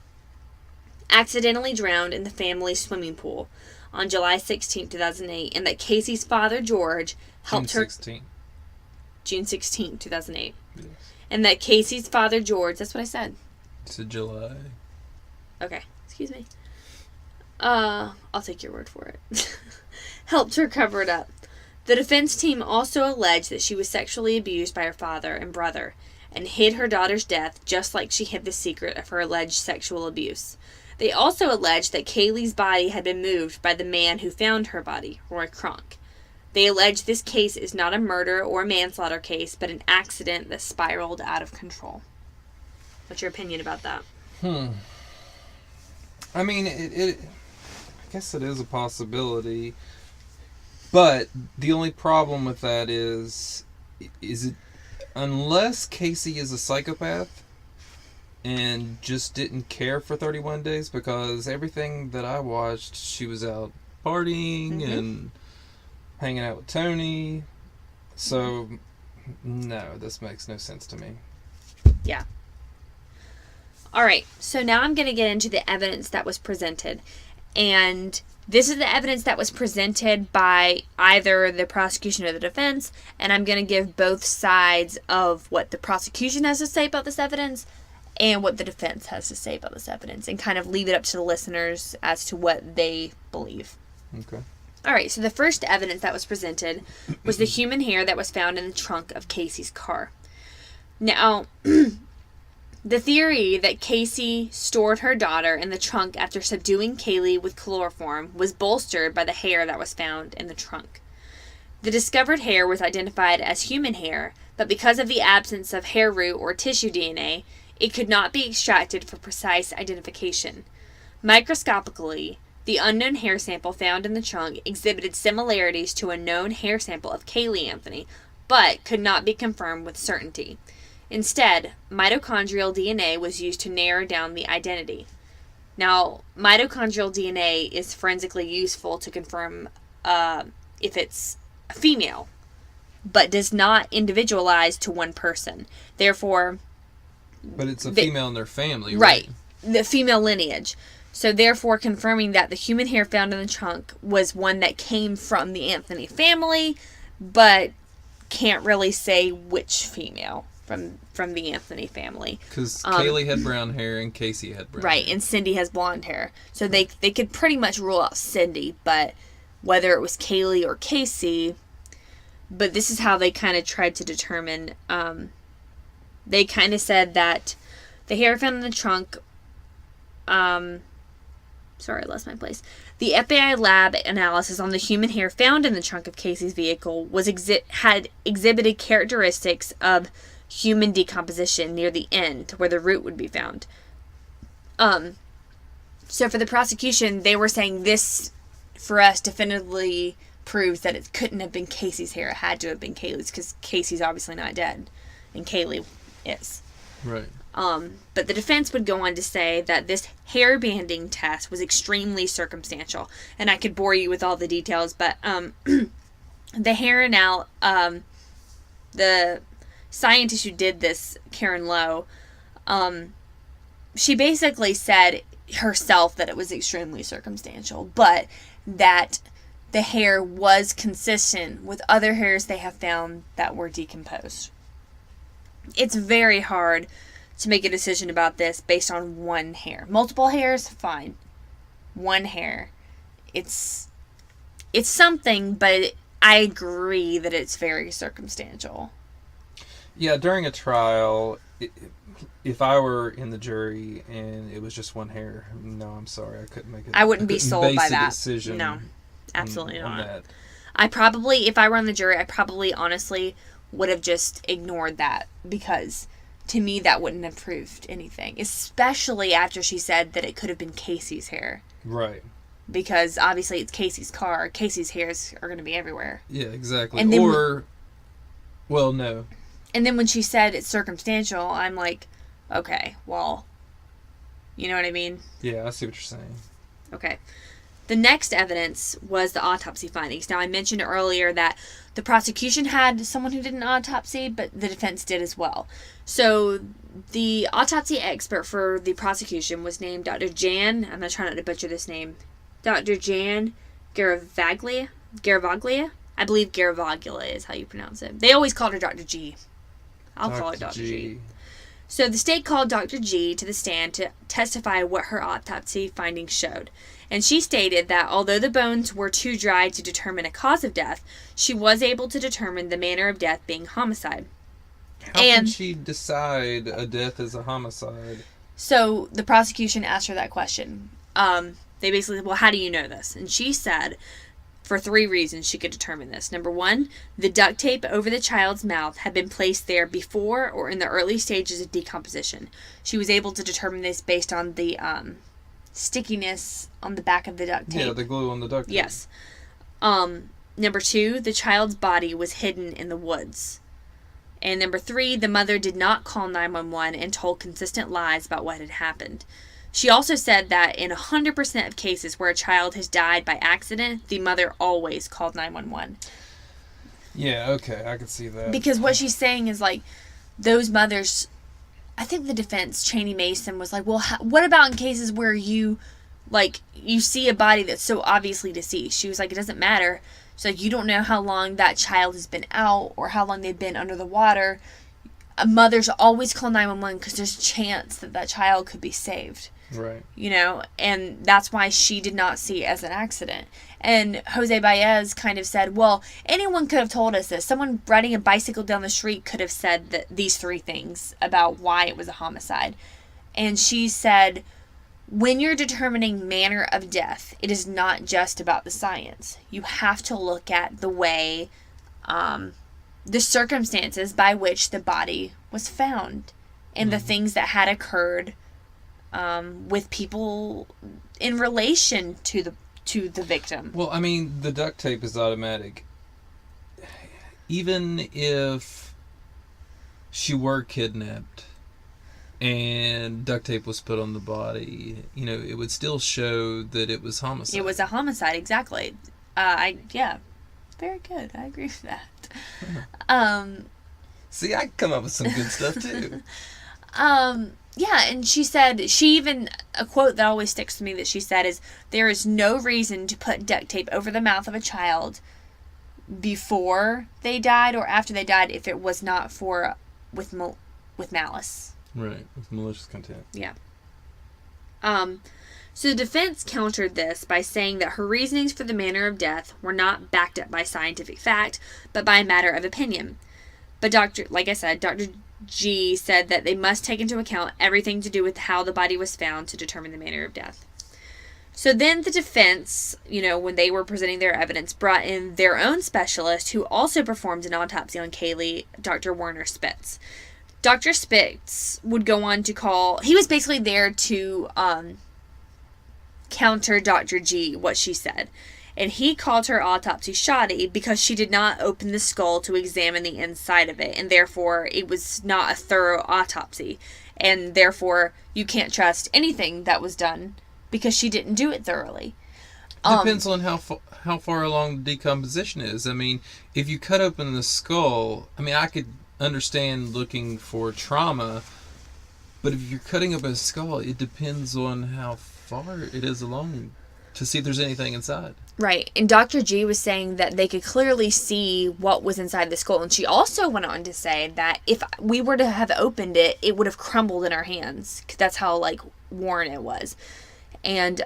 accidentally drowned in the family swimming pool on July 16, 2008, and that Casey's father, George, helped her... June 16, 2008. Yes. And that Casey's father, George... That's what I said. It's July. Okay. Excuse me. I'll take your word for it. Helped her cover it up. The defense team also alleged that she was sexually abused by her father and brother and hid her daughter's death just like she hid the secret of her alleged sexual abuse. They also alleged that Caylee's body had been moved by the man who found her body, Roy Kronk. They allege this case is not a murder or manslaughter case, but an accident that spiraled out of control. What's your opinion about that? I mean, I guess it is a possibility, but the only problem with that is it, unless Casey is a psychopath and just didn't care for 31 days, because everything that I watched, she was out partying and hanging out with Tony. So, no, this makes no sense to me. Yeah. All right, so now I'm going to get into the evidence that was presented. And this is the evidence that was presented by either the prosecution or the defense. And I'm going to give both sides of what the prosecution has to say about this evidence and what the defense has to say about this evidence, and kind of leave it up to the listeners as to what they believe. Okay. All right, so the first evidence that was presented was the human hair that was found in the trunk of Casey's car. Now, the theory that Casey stored her daughter in the trunk after subduing Caylee with chloroform was bolstered by the hair that was found in the trunk. The discovered hair was identified as human hair, but because of the absence of hair root or tissue DNA, it could not be extracted for precise identification. Microscopically, the unknown hair sample found in the trunk exhibited similarities to a known hair sample of Caylee Anthony, but could not be confirmed with certainty. Instead, mitochondrial DNA was used to narrow down the identity. Now, mitochondrial DNA is forensically useful to confirm if it's a female, but does not individualize to one person. Therefore... But it's a female in their family, right? Right, the female lineage. So therefore confirming that the human hair found in the trunk was one that came from the Anthony family, but can't really say which female from the Anthony family. Because Caylee had brown hair and Casey had brown hair. Right, and Cindy has blonde hair. So they could pretty much rule out Cindy, but whether it was Caylee or Casey, but this is how they kind of tried to determine. They kind of said that the hair found in the trunk... Sorry, I lost my place. The FBI lab analysis on the human hair found in the trunk of Casey's vehicle had exhibited characteristics of human decomposition near the end where the root would be found. So for the prosecution, they were saying this, for us, definitively proves that it couldn't have been Casey's hair. It had to have been Caylee's, because Casey's obviously not dead, and Caylee is. Right. But the defense would go on to say that this hair banding test was extremely circumstantial, and I could bore you with all the details, but the hair the scientist who did this, Karen Lowe, she basically said herself that it was extremely circumstantial, but that the hair was consistent with other hairs they have found that were decomposed. It's very hard to make a decision about this based on one hair. Multiple hairs, fine. One hair, it's something, but I agree that it's very circumstantial. Yeah, during a trial, if I were in the jury and it was just one hair, no, I'm sorry, I couldn't make it. I wouldn't be sold by that. Decision no, absolutely on not. That. I probably, if I were on the jury, I probably honestly would have just ignored that, because to me that wouldn't have proved anything, especially after she said that it could have been Casey's hair. Right. Because obviously it's Casey's car. Casey's hairs are going to be everywhere. Yeah, exactly. And then well, no. And then when she said it's circumstantial, I'm like, okay, well, you know what I mean? Yeah, I see what you're saying. Okay. The next evidence was the autopsy findings. Now, I mentioned earlier that the prosecution had someone who did an autopsy, but the defense did as well. So, the autopsy expert for the prosecution was named Dr. Jan, I'm going to try not to butcher this name, Dr. Jan Garavaglia? I believe Garavaglia is how you pronounce it. They always called her Dr. G. I'll call her Dr. G. So the state called Dr. G to the stand to testify what her autopsy findings showed. And she stated that although the bones were too dry to determine a cause of death, she was able to determine the manner of death being homicide. How can she decide a death is a homicide? So the prosecution asked her that question. They basically said, well, how do you know this? And she said, for 3 reasons she could determine this. Number 1, the duct tape over the child's mouth had been placed there before or in the early stages of decomposition. She was able to determine this based on the stickiness on the back of the duct tape. Yeah, the glue on the duct tape. Yes. Number 2, the child's body was hidden in the woods. And number 3, the mother did not call 911 and told consistent lies about what had happened. She also said that in 100% of cases where a child has died by accident, the mother always called 911. Yeah, okay, I can see that. Because what she's saying is, like, those mothers, I think the defense, Cheney Mason, was like, well, what about in cases where you see a body that's so obviously deceased? She was like, it doesn't matter. She's like, you don't know how long that child has been out or how long they've been under the water. Mothers always call 911 because there's a chance that that child could be saved. Right. You know, and that's why she did not see it as an accident. And Jose Baez kind of said, well, anyone could have told us this. Someone riding a bicycle down the street could have said that these 3 things about why it was a homicide. And she said, when you're determining manner of death, it is not just about the science. You have to look at the way, the circumstances by which the body was found and the things that had occurred with people in relation to the victim. Well, I mean, the duct tape is automatic. Even if she were kidnapped and duct tape was put on the body, you know, it would still show that it was homicide. It was a homicide, exactly. Very good. I agree with that. See, I come up with some good stuff too. Yeah, and she said, a quote that always sticks with me that she said is, there is no reason to put duct tape over the mouth of a child before they died or after they died if it was not with malice. Right, with malicious content. Yeah. So the defense countered this by saying that her reasonings for the manner of death were not backed up by scientific fact, but by a matter of opinion. But Dr. G said that they must take into account everything to do with how the body was found to determine the manner of death. So then the defense, you know, when they were presenting their evidence, brought in their own specialist who also performed an autopsy on Caylee, Dr. Werner Spitz. Dr. Spitz would go on to call... He was basically there to counter Dr. G, what she said. And he called her autopsy shoddy because she did not open the skull to examine the inside of it. And therefore, it was not a thorough autopsy. And therefore, you can't trust anything that was done because she didn't do it thoroughly. Depends on how far along the decomposition is. I mean, if you cut open the skull, I mean, I could understand looking for trauma, but if you're cutting up a skull, it depends on how far it is along to see if there's anything inside. Right. And Dr. G was saying that they could clearly see what was inside the skull. And she also went on to say that if we were to have opened it, it would have crumbled in our hands. 'Cause that's how, like, worn it was. And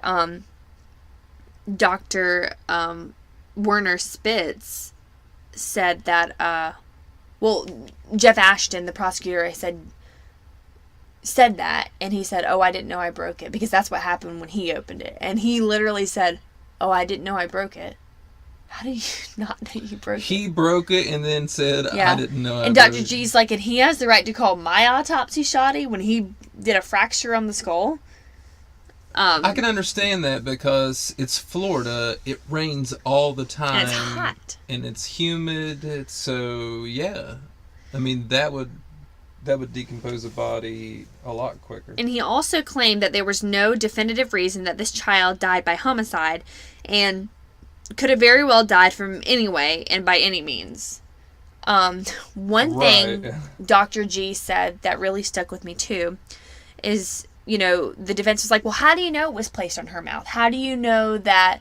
Dr. Werner Spitz said that, Jeff Ashton, the prosecutor, said that, and he said, "Oh, I didn't know I broke it," because that's what happened when he opened it. And he literally said, "Oh, I didn't know I broke it." How do you not know you broke it? He broke it and then said, Yeah. "I didn't know I And broke Dr. it." G's like, and he has the right to call my autopsy shoddy when he did a fracture on the skull. I can understand that because it's Florida. It rains all the time. And it's hot. And it's humid. So, yeah. I mean, that would decompose a body a lot quicker. And he also claimed that there was no definitive reason that this child died by homicide and could have very well died from any way and by any means. One thing Dr. G said that really stuck with me too is, the defense was like, well, how do you know it was placed on her mouth? How do you know that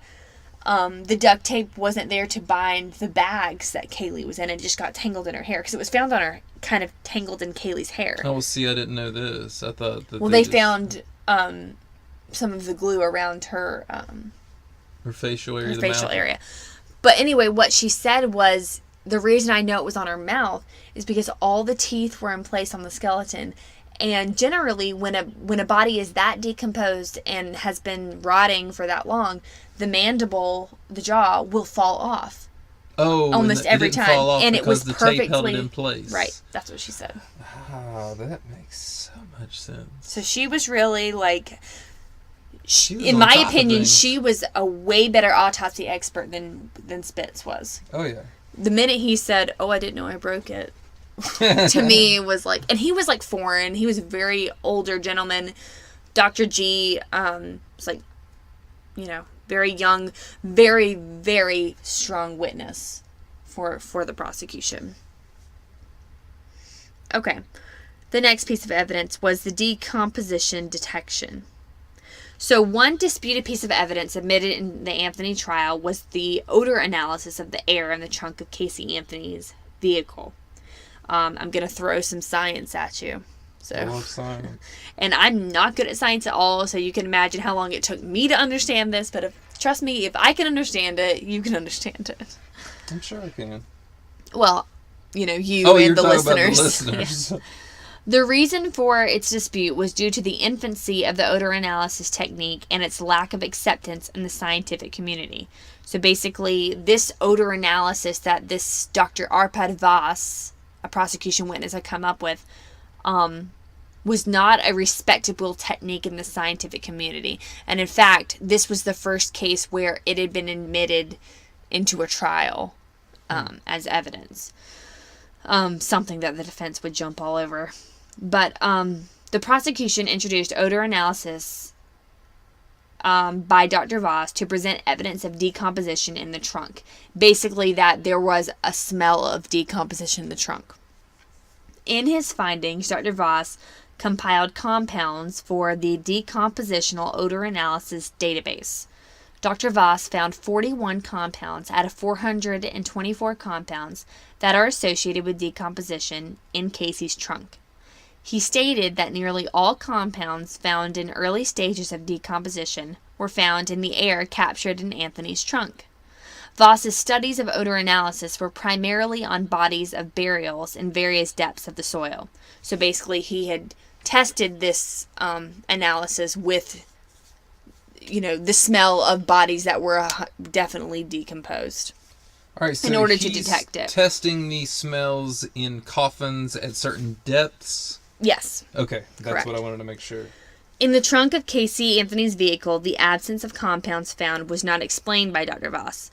the duct tape wasn't there to bind the bags that Caylee was in and just got tangled in her hair? Because it was found on her, kind of tangled in Kaylee's hair. Oh, see, I didn't know this. I thought that they found some of the glue around her facial area. Her facial area. But anyway, what she said was, the reason I know it was on her mouth is because all the teeth were in place on the skeleton. And generally, when a body is that decomposed and has been rotting for that long, the mandible, the jaw, will fall off. Oh, almost every time, fall off and it was the perfectly tape held it in place. Right, that's what she said. Oh, that makes so much sense. So she was really like, She was in on my top of opinion, things. she was a way better autopsy expert than Spitz was. Oh yeah. The minute he said, "Oh, I didn't know I broke it," to me was like, and he was like foreign. He was a very older gentleman. Dr. G was like, very young, very, very strong witness for the prosecution. Okay. The next piece of evidence was the decomposition detection. So one disputed piece of evidence admitted in the Anthony trial was the odor analysis of the air in the trunk of Caylee Anthony's vehicle. I'm going to throw some science at you. So, I love science. And I'm not good at science at all, so you can imagine how long it took me to understand this, but trust me, if I can understand it, you can understand it. I'm sure I can. Well, you you're and the talking about listeners. the listeners. Yeah. The reason for its dispute was due to the infancy of the odor analysis technique and its lack of acceptance in the scientific community. So basically, this odor analysis that this Dr. Arpad Voss, a prosecution witness, had come up with, was not a respectable technique in the scientific community. And in fact, this was the first case where it had been admitted into a trial as evidence. Something that the defense would jump all over. But the prosecution introduced odor analysis by Dr. Voss to present evidence of decomposition in the trunk. Basically, that there was a smell of decomposition in the trunk. In his findings, Dr. Voss compiled compounds for the decompositional odor analysis database. Dr. Voss found 41 compounds out of 424 compounds that are associated with decomposition in Casey's trunk. He stated that nearly all compounds found in early stages of decomposition were found in the air captured in Anthony's trunk. Voss's studies of odor analysis were primarily on bodies of burials in various depths of the soil. So basically, he had tested this analysis with, the smell of bodies that were definitely decomposed. All right, so in order to he's detect it. testing these smells in coffins at certain depths. Yes. Okay, that's Correct. what I wanted to make sure. In the trunk of Caylee Anthony's vehicle, the absence of compounds found was not explained by Dr. Voss.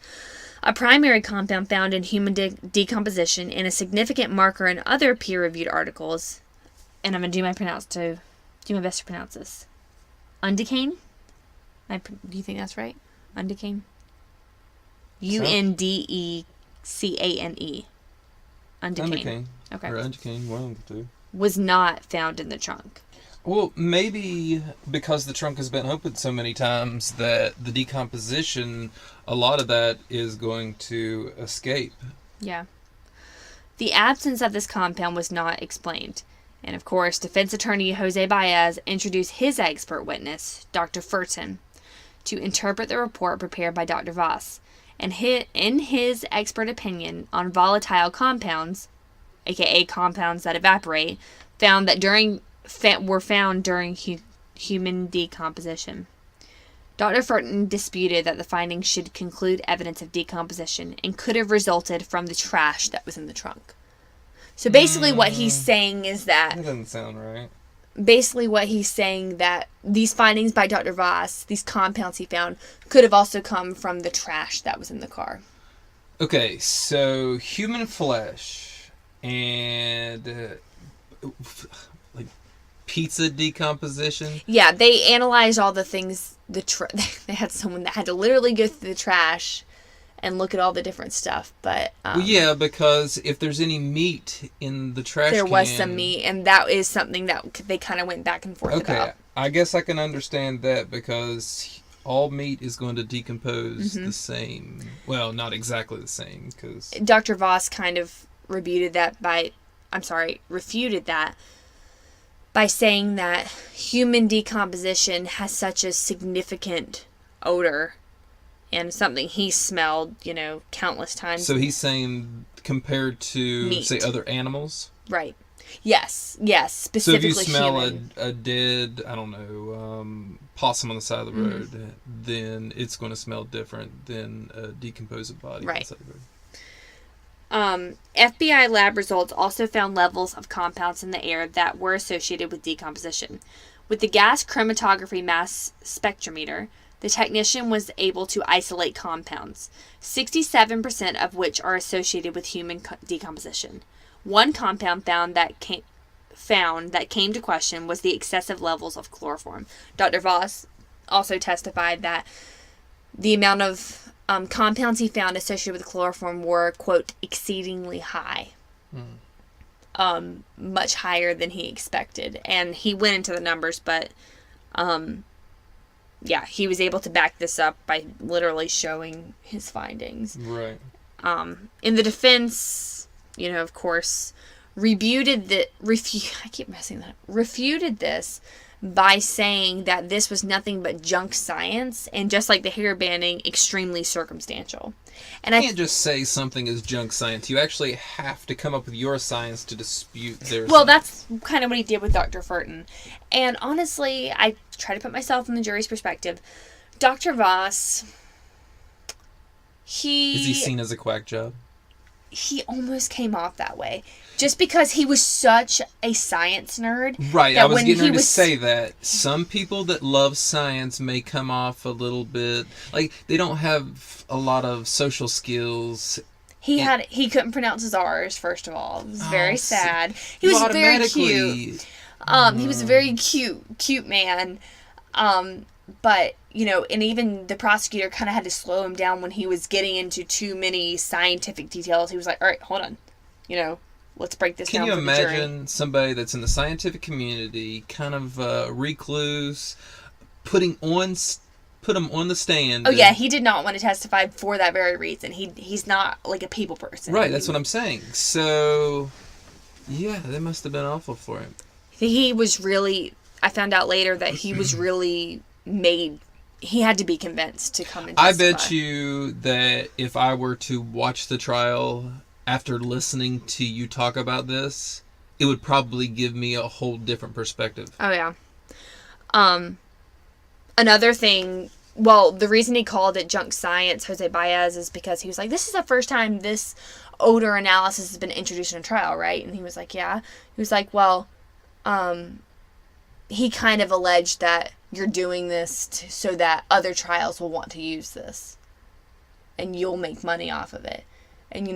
A primary compound found in human decomposition and a significant marker in other peer-reviewed articles, and I'm going to do my best to pronounce this. Undecane? Do you think that's right? Undecane? Undecane. Undecane. Okay. Or undecane, one of the two. Was not found in the trunk. Well, maybe because the trunk has been opened so many times that the decomposition, a lot of that is going to escape. Yeah. The absence of this compound was not explained. And of course, defense attorney Jose Baez introduced his expert witness, Dr. Furton, to interpret the report prepared by Dr. Voss. And in his expert opinion on volatile compounds, aka compounds that evaporate, were found during human decomposition. Dr. Furton disputed that the findings should conclude evidence of decomposition and could have resulted from the trash that was in the trunk. So basically what he's saying is that... That doesn't sound right. Basically what he's saying that these findings by Dr. Voss, these compounds he found, could have also come from the trash that was in the car. Okay, so human flesh and like pizza decomposition. Yeah, they analyzed all the things. They had someone that had to literally go through the trash and look at all the different stuff. But well, yeah, because if there's any meat in the trash there can, was some meat, and that is something that they kind of went back and forth about. Okay, I guess I can understand that because all meat is going to decompose the same. Well, not exactly the same, because Dr. Voss kind of refuted that by saying that human decomposition has such a significant odor and something he smelled, countless times. So he's saying compared to, meat. Say, other animals? Right. Yes, specifically so if you smell human. a dead, I don't know, possum on the side of the road, then it's going to smell different than a decomposed body on the side of the road. FBI lab results also found levels of compounds in the air that were associated with decomposition. With the gas chromatography mass spectrometer, the technician was able to isolate compounds, 67% of which are associated with human decomposition. One compound found that came to question was the excessive levels of chloroform. Dr. Voss also testified that the amount of compounds he found associated with chloroform were, quote, exceedingly high. Much higher than he expected. And he went into the numbers, but he was able to back this up by literally showing his findings. Right. In the defense, of course, refuted this by saying that this was nothing but junk science and, just like the hair banding, extremely circumstantial. And you can't just say something is junk science. You actually have to come up with your science to dispute their Well, science. that's kind of what he did with Dr. Furton. And honestly, I try to put myself in the jury's perspective. Dr. Voss, Is he seen as a quack job? He almost came off that way. Just because he was such a science nerd. Right, I was getting ready to say that. Some people that love science may come off a little bit... Like, they don't have a lot of social skills. He couldn't pronounce his R's, first of all. It was very sad. He was very cute. He was a very cute man. But, and even the prosecutor kind of had to slow him down when he was getting into too many scientific details. He was like, all right, hold on. Let's break this down for the jury. Can you imagine somebody that's in the scientific community, kind of recluse, put him on the stand? Oh, yeah, he did not want to testify for that very reason. He's not, like, a people person. Right, that's what I'm saying. So, yeah, that must have been awful for him. He was really... I found out later that he was really he had to be convinced to come and testify. I bet you that if I were to watch the trial after listening to you talk about this, it would probably give me a whole different perspective. Oh, yeah. Another thing well, the reason he called it junk science, Jose Baez, is because he was like, this is the first time this odor analysis has been introduced in a trial, right? And he was like, yeah. He was like, well, he kind of alleged that you're doing this so that other trials will want to use this. And you'll make money off of it. And,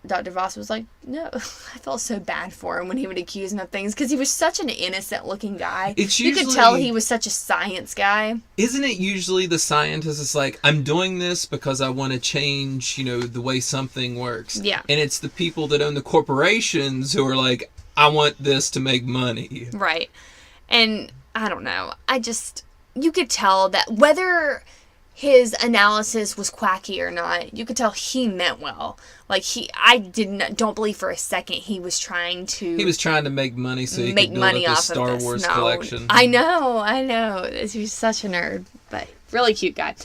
Dr. Voss was like, no. I felt so bad for him when he would accuse him of things. Because he was such an innocent-looking guy. You could tell he was such a science guy. Isn't it usually the scientist is like, I'm doing this because I want to change, the way something works. Yeah. And it's the people that own the corporations who are like, I want this to make money. Right. And, I don't know. You could tell that whether his analysis was quacky or not, you could tell he meant well. Like, I don't believe for a second he was trying to... He was trying to make money so he could build up his Star Wars collection. I know. He's such a nerd, but really cute guy.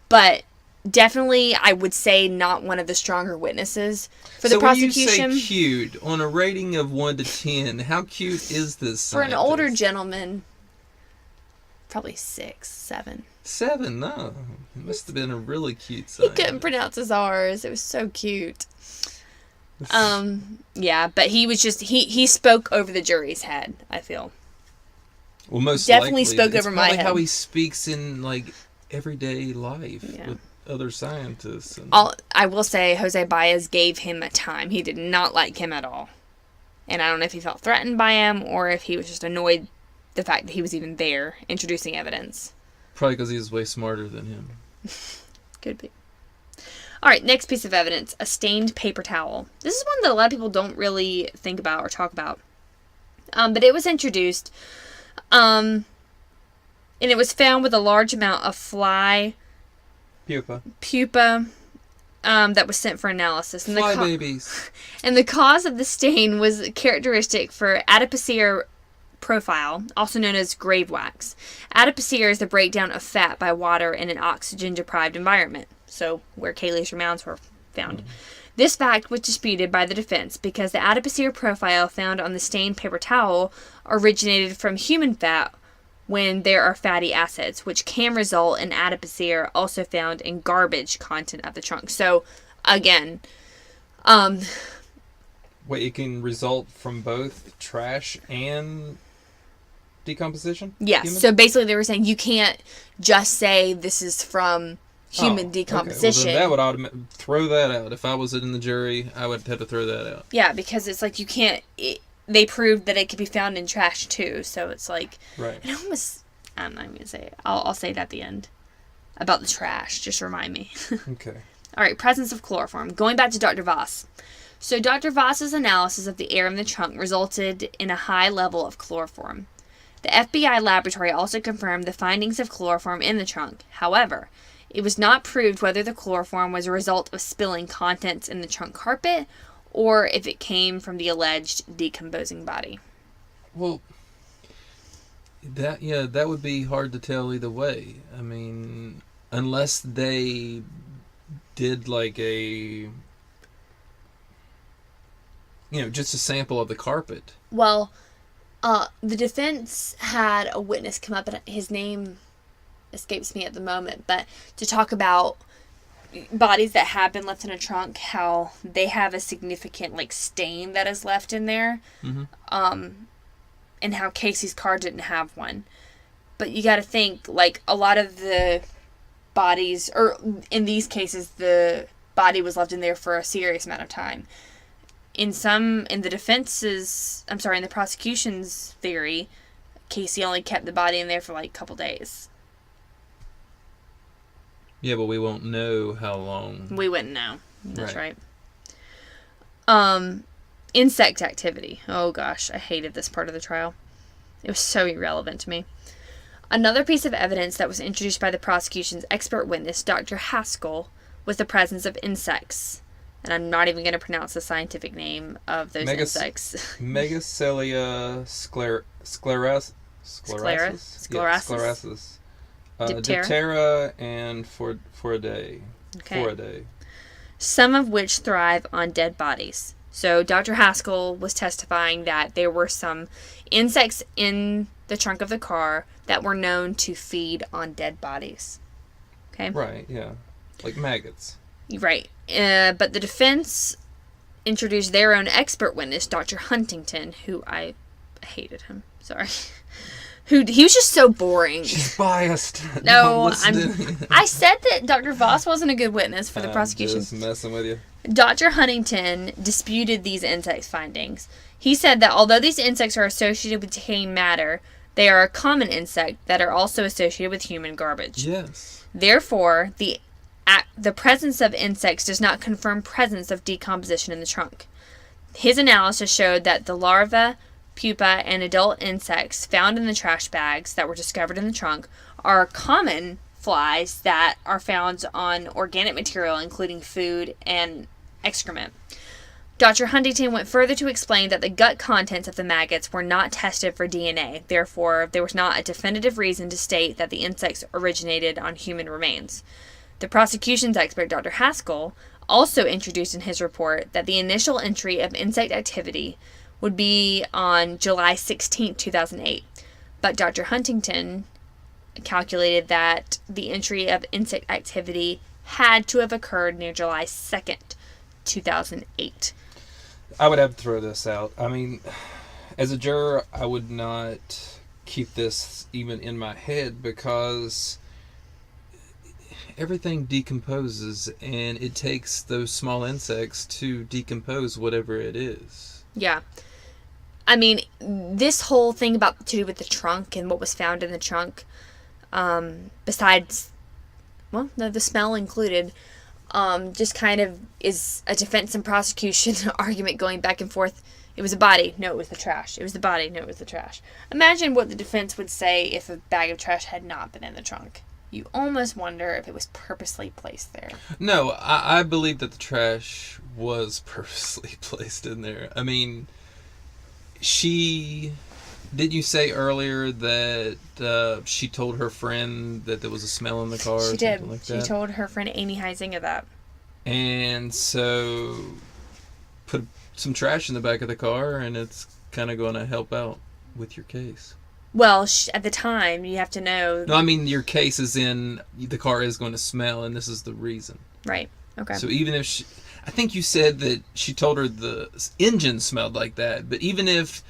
But definitely, I would say not one of the stronger witnesses for the prosecution. So when you say cute, on a rating of 1 to 10, how cute is this scientist? For an older gentleman, probably 6, 7. 7? No. It must have been a really cute scientist. He couldn't pronounce his R's. It was so cute. Yeah, but he was just, he spoke over the jury's head, I feel. Well, most definitely likely, spoke over my head. It's how he speaks in, everyday life with other scientists. I will say, Jose Baez gave him a time. He did not like him at all. And I don't know if he felt threatened by him or if he was just annoyed the fact that he was even there introducing evidence. Probably because he was way smarter than him. Could be. All right, next piece of evidence, a stained paper towel. This is one that a lot of people don't really think about or talk about. But it was introduced, and it was found with a large amount of fly pupa that was sent for analysis. And fly babies. And the cause of the stain was characteristic for adipocere profile, also known as grave wax. Adipocere is the breakdown of fat by water in an oxygen-deprived environment. So, where Caylee's remains were found. Mm-hmm. This fact was disputed by the defense because the adipocere profile found on the stained paper towel originated from human fat when there are fatty acids, which can result in adipocere also found in garbage content of the trunk. So, again, Wait, it can result from both trash and decomposition? Yes. Human? So basically they were saying you can't just say this is from human decomposition. Okay. Well, then that would throw that out. If I was in the jury, I would have to throw that out. Yeah, because it's like you can't... they proved that it could be found in trash too, so it's like... Right. It almost... I'm not going to say it. I'll say it at the end. About the trash. Just remind me. Okay. All right, presence of chloroform. Going back to Dr. Voss. So Dr. Voss's analysis of the air in the trunk resulted in a high level of chloroform. The FBI laboratory also confirmed the findings of chloroform in the trunk. However, it was not proved whether the chloroform was a result of spilling contents in the trunk carpet or if it came from the alleged decomposing body. Well, that would be hard to tell either way. I mean, unless they did just a sample of the carpet. Well, the defense had a witness come up, and his name escapes me at the moment, but to talk about bodies that have been left in a trunk, how they have a significant stain that is left in there, mm-hmm. And how Casey's car didn't have one. But you got to think, a lot of the bodies, or in these cases, the body was left in there for a serious amount of time. In the prosecution's theory, Casey only kept the body in there for a couple days. Yeah, but we won't know how long. We wouldn't know. That's right. Insect activity. Oh gosh, I hated this part of the trial. It was so irrelevant to me. Another piece of evidence that was introduced by the prosecution's expert witness, Dr. Haskell, was the presence of insects. And I'm not even going to pronounce the scientific name of those insects. Megacelia sclerasis. Diptera and Foridae. Okay. Foridae. Some of which thrive on dead bodies. So Dr. Haskell was testifying that there were some insects in the trunk of the car that were known to feed on dead bodies. Okay? Right, yeah. Like maggots. Right. But the defense introduced their own expert witness, Dr. Huntington, who I hated him. Sorry. He was just so boring. She's biased. No, I said that Dr. Voss wasn't a good witness for the prosecution. Just messing with you. Dr. Huntington disputed these insect findings. He said that although these insects are associated with decaying matter, they are a common insect that are also associated with human garbage. Yes. Therefore, the presence of insects does not confirm presence of decomposition in the trunk. His analysis showed that the larvae, pupa, and adult insects found in the trash bags that were discovered in the trunk are common flies that are found on organic material, including food and excrement. Dr. Huntington went further to explain that the gut contents of the maggots were not tested for DNA. Therefore, there was not a definitive reason to state that the insects originated on human remains. The prosecution's expert, Dr. Haskell, also introduced in his report that the initial entry of insect activity would be on July 16, 2008. But Dr. Huntington calculated that the entry of insect activity had to have occurred near July 2nd, 2008. I would have to throw this out. I mean, as a juror, I would not keep this even in my head because everything decomposes and it takes those small insects to decompose whatever it is. Yeah. I mean, this whole thing about to do with the trunk and what was found in the trunk, besides, well, no, the smell included, just kind of is a defense and prosecution argument going back and forth. It was a body. No, it was the trash. It was the body. No, it was the trash. Imagine what the defense would say if a bag of trash had not been in the trunk. You almost wonder if it was purposely placed there. No, I believe that the trash was purposely placed in there. I mean, did you say earlier that she told her friend that there was a smell in the car? She or did. Something like that? She told her friend Amy Heisinger that. And so put some trash in the back of the car and it's kind of going to help out with your case. Well, at the time, you have to know... No, I mean, your case is in the car is going to smell, and this is the reason. Right. Okay. So even if she... I think you said that she told her the engine smelled like that, but even if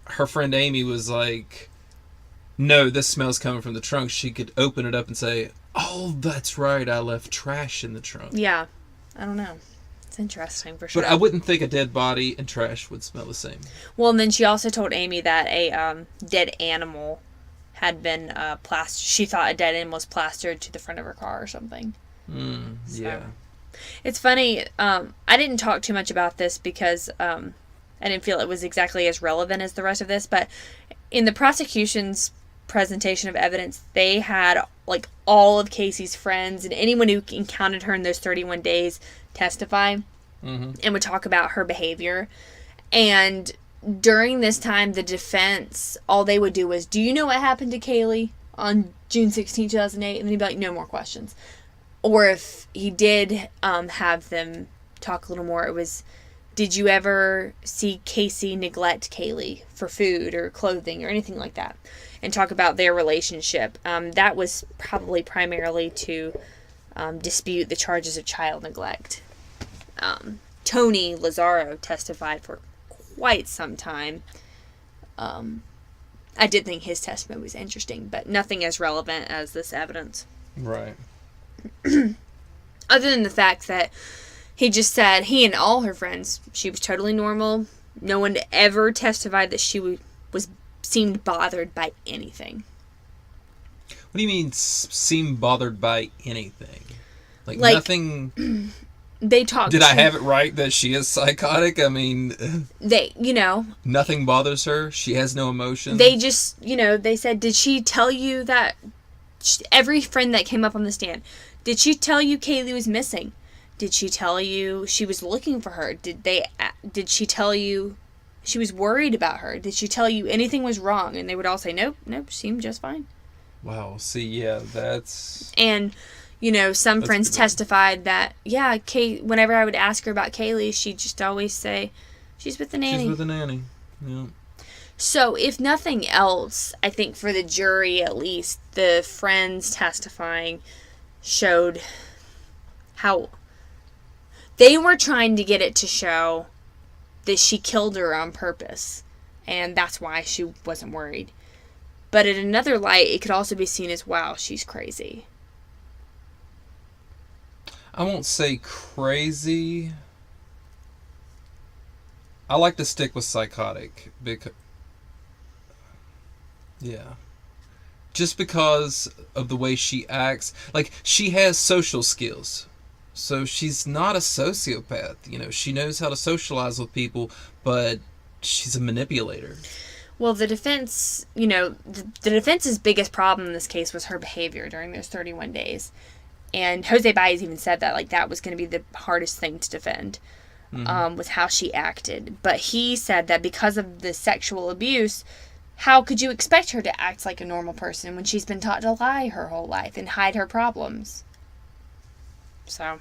her friend Amy was like, no, this smell's coming from the trunk, she could open it up and say, oh, that's right, I left trash in the trunk. Yeah. I don't know. It's interesting for sure. But I wouldn't think a dead body and trash would smell the same. Well, and then she also told Amy that a dead animal had been plastered. She thought a dead animal was plastered to the front of her car or something. Yeah. It's funny. I didn't talk too much about this because I didn't feel it was exactly as relevant as the rest of this. But in the prosecution's presentation of evidence, they had like all of Casey's friends and anyone who encountered her in those 31 days testify and would talk about her behavior. And during this time, the defense, all they would do was, do you know what happened to Caylee on June 16, 2008? And then he'd be like, no more questions. Or if he did have them talk a little more, it was, did you ever see Casey neglect Caylee for food or clothing or anything like that? And talk about their relationship. That was probably primarily to dispute the charges of child neglect. Tony Lazaro testified for quite some time. I did think his testimony was interesting, but nothing as relevant as this evidence. Right. Other than the fact that he just said, he and all her friends, she was totally normal. No one ever testified that she seemed bothered by anything. What do you mean, seem bothered by anything? Like nothing... They talked... Did I have it right that she is psychotic? I mean... Nothing bothers her? She has no emotion? They just, they said, did she tell you that... Every friend that came up on the stand, did she tell you Caylee was missing? Did she tell you she was looking for her? Did she tell you she was worried about her? Did she tell you anything was wrong? And they would all say, nope, seemed just fine. Wow, see, yeah, that's... And, some friends testified that, yeah, whenever I would ask her about Caylee, she'd just always say, she's with the nanny. She's with the nanny, yeah. So, if nothing else, I think for the jury at least, the friends testifying showed how they were trying to get it to show that she killed her on purpose, and that's why she wasn't worried. But in another light, it could also be seen as, wow, she's crazy. I won't say crazy. I like to stick with psychotic because, yeah, just because of the way she acts. Like, she has social skills, so she's not a sociopath. You know, she knows how to socialize with people, but she's a manipulator. Well, the defense, the defense's biggest problem in this case was her behavior during those 31 days. And Jose Baez even said that, like, that was going to be the hardest thing to defend, was how she acted. But he said that because of the sexual abuse, how could you expect her to act like a normal person when she's been taught to lie her whole life and hide her problems? So,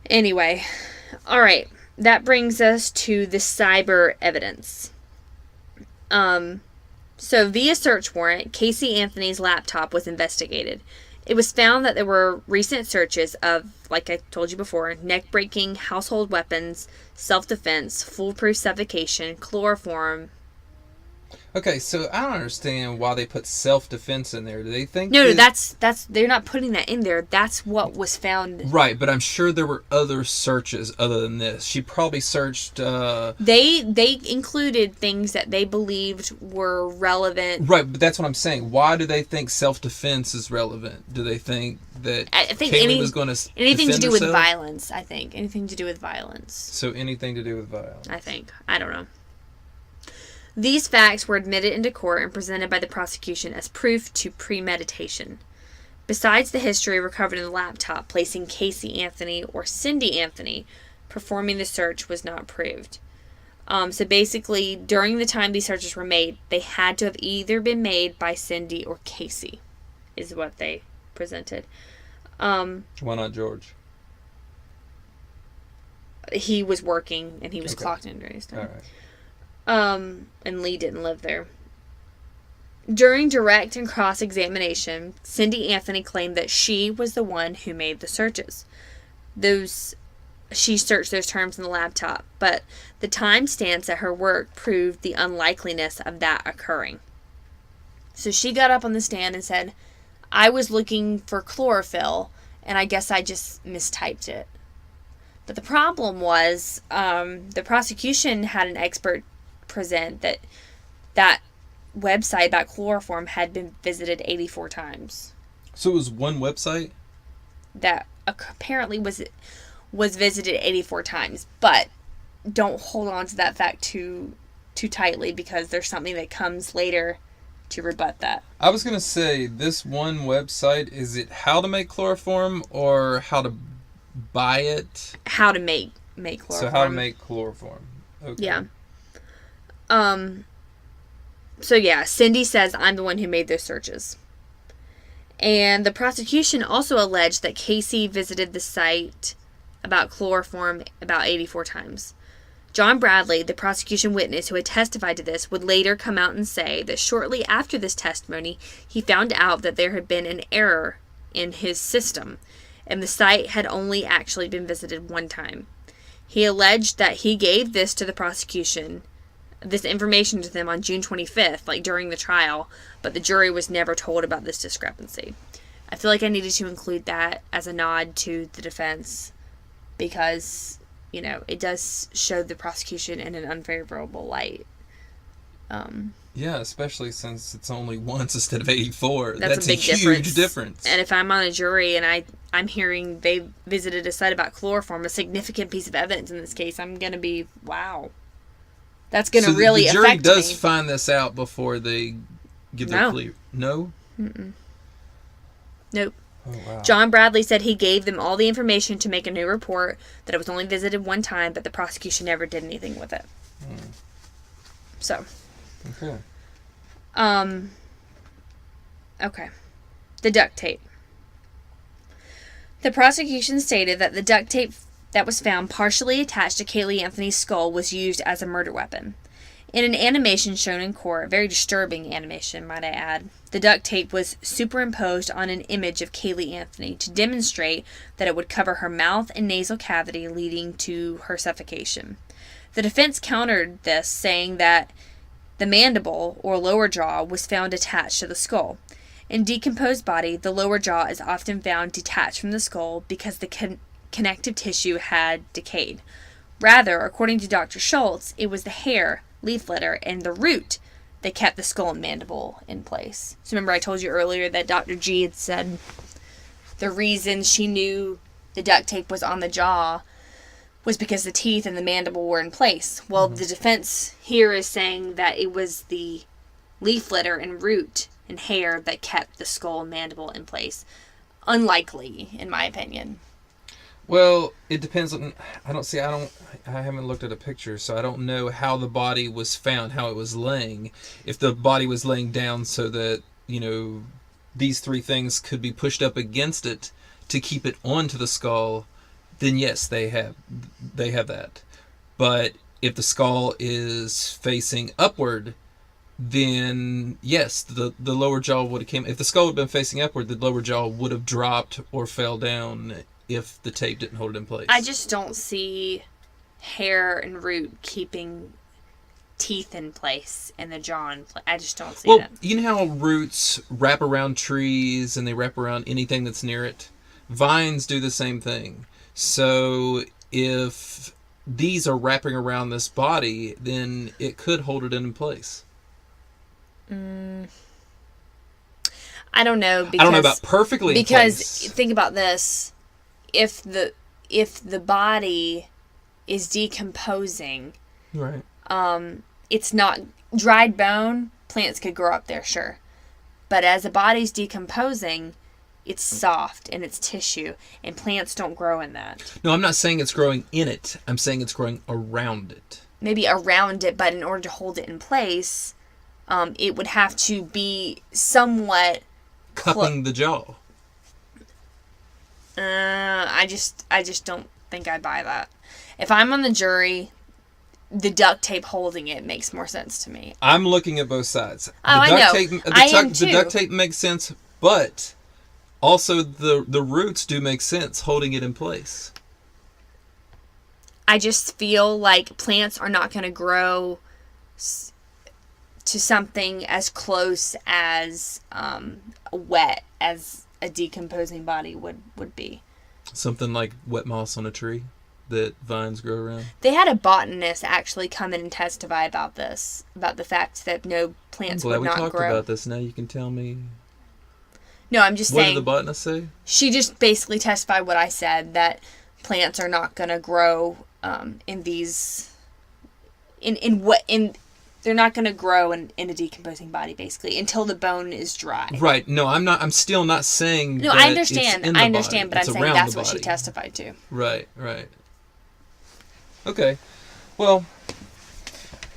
anyway, all right, that brings us to the cyber evidence. So via search warrant, Caylee Anthony's laptop was investigated. It was found that there were recent searches of, like I told you before, neck-breaking, household weapons, self-defense, foolproof suffocation, chloroform. Okay, so I don't understand why they put self-defense in there. Do they think... No, that's they're not putting that in there. That's what was found. Right, but I'm sure there were other searches other than this. She probably searched... They included things that they believed were relevant. Right, but that's what I'm saying. Why do they think self-defense is relevant? Do they think that I think Caylee was going to anything to do herself? with violence, I think. Anything to do with violence. So anything to do with violence. I think. I don't know. These facts were admitted into court and presented by the prosecution as proof to premeditation. Besides the history recovered in the laptop, placing Caylee Anthony or Cindy Anthony performing the search was not proved. So basically, during the time these searches were made, they had to have either been made by Cindy or Caylee, is what they presented. Why not George? He was working, and he was clocked in during his time. All right. And Lee didn't live there. During direct and cross-examination, Cindy Anthony claimed that she was the one who made the searches. She searched those terms in the laptop, but the timestamps at her work proved the unlikeliness of that occurring. So she got up on the stand and said, I was looking for chlorophyll, and I guess I just mistyped it. But the problem was, the prosecution had an expert present that website, that chloroform, had been visited 84 times. So it was one website? That apparently was visited 84 times. But don't hold on to that fact too tightly, because there's something that comes later to rebut that. I was going to say, this one website, is it how to make chloroform or how to buy it? How to make chloroform. So how to make chloroform. Okay. Yeah. So yeah, Cindy says, I'm the one who made those searches. And the prosecution also alleged that Caylee visited the site about chloroform about 84 times. John Bradley, the prosecution witness who had testified to this, would later come out and say that shortly after this testimony, he found out that there had been an error in his system, and the site had only actually been visited one time. He alleged that he gave this information to them on June 25th, like during the trial, but the jury was never told about this discrepancy. I feel like I needed to include that as a nod to the defense, because, it does show the prosecution in an unfavorable light. Yeah, especially since it's only once instead of 84. That's a big huge difference. And if I'm on a jury and I'm hearing they visited a site about chloroform, a significant piece of evidence in this case, I'm going to be, wow. That's going to really affect me. The jury does find this out before they give their plea. No? Mm-mm. Nope. Oh, wow. John Bradley said he gave them all the information to make a new report, that it was only visited one time, but the prosecution never did anything with it. So. Okay. Okay. The duct tape. The prosecution stated that the duct tape that was found partially attached to Caylee Anthony's skull was used as a murder weapon. In an animation shown in court, very disturbing animation, might I add, the duct tape was superimposed on an image of Caylee Anthony to demonstrate that it would cover her mouth and nasal cavity, leading to her suffocation. The defense countered this, saying that the mandible, or lower jaw, was found attached to the skull. In decomposed body, the lower jaw is often found detached from the skull because the connective tissue had decayed. Rather, according to Dr. Schultz, it was the hair, leaf litter, and the root that kept the skull and mandible in place. So remember I told you earlier that Dr. G had said the reason she knew the duct tape was on the jaw was because the teeth and the mandible were in place. Well, the defense here is saying that it was the leaf litter and root and hair that kept the skull and mandible in place. Unlikely, in my opinion. Well, it depends on. I haven't looked at a picture, so I don't know how the body was found, how it was laying. If the body was laying down so that, these three things could be pushed up against it to keep it onto the skull, then yes, they have that. But if the skull is facing upward, then yes, the lower jaw would have came. If the skull had been facing upward, the lower jaw would have dropped or fell down if the tape didn't hold it in place. I just don't see hair and root keeping teeth in place and the jaw in place. I just don't see that. You know how roots wrap around trees and they wrap around anything that's near it? Vines do the same thing. So if these are wrapping around this body, then it could hold it in place. I don't know. I don't know about perfectly in place. Because think about this. If the body is decomposing, right? It's not dried bone. Plants could grow up there, sure, but as the body's decomposing, it's soft and it's tissue, and plants don't grow in that. No, I'm not saying it's growing in it. I'm saying it's growing around it. Maybe around it, but in order to hold it in place, it would have to be somewhat cupping the jaw. I just don't think I buy that. If I'm on the jury, the duct tape holding it makes more sense to me. I'm looking at both sides. I know. The duct tape makes sense, but also the roots do make sense holding it in place. I just feel like plants are not going to grow to something as close as wet as a decomposing body would be. Something like wet moss on a tree that vines grow around? They had a botanist actually come in and testify about this, about the fact that no plants would not grow. We talked about this. Now you can tell me. No, I'm just saying. What did the botanist say? She just basically testified what I said, that plants are not going to grow they're not going to grow in a decomposing body, basically, until the bone is dry. Right. No, I'm still not saying. No, I understand. But I'm saying that's what she testified to. Right. Okay. Well,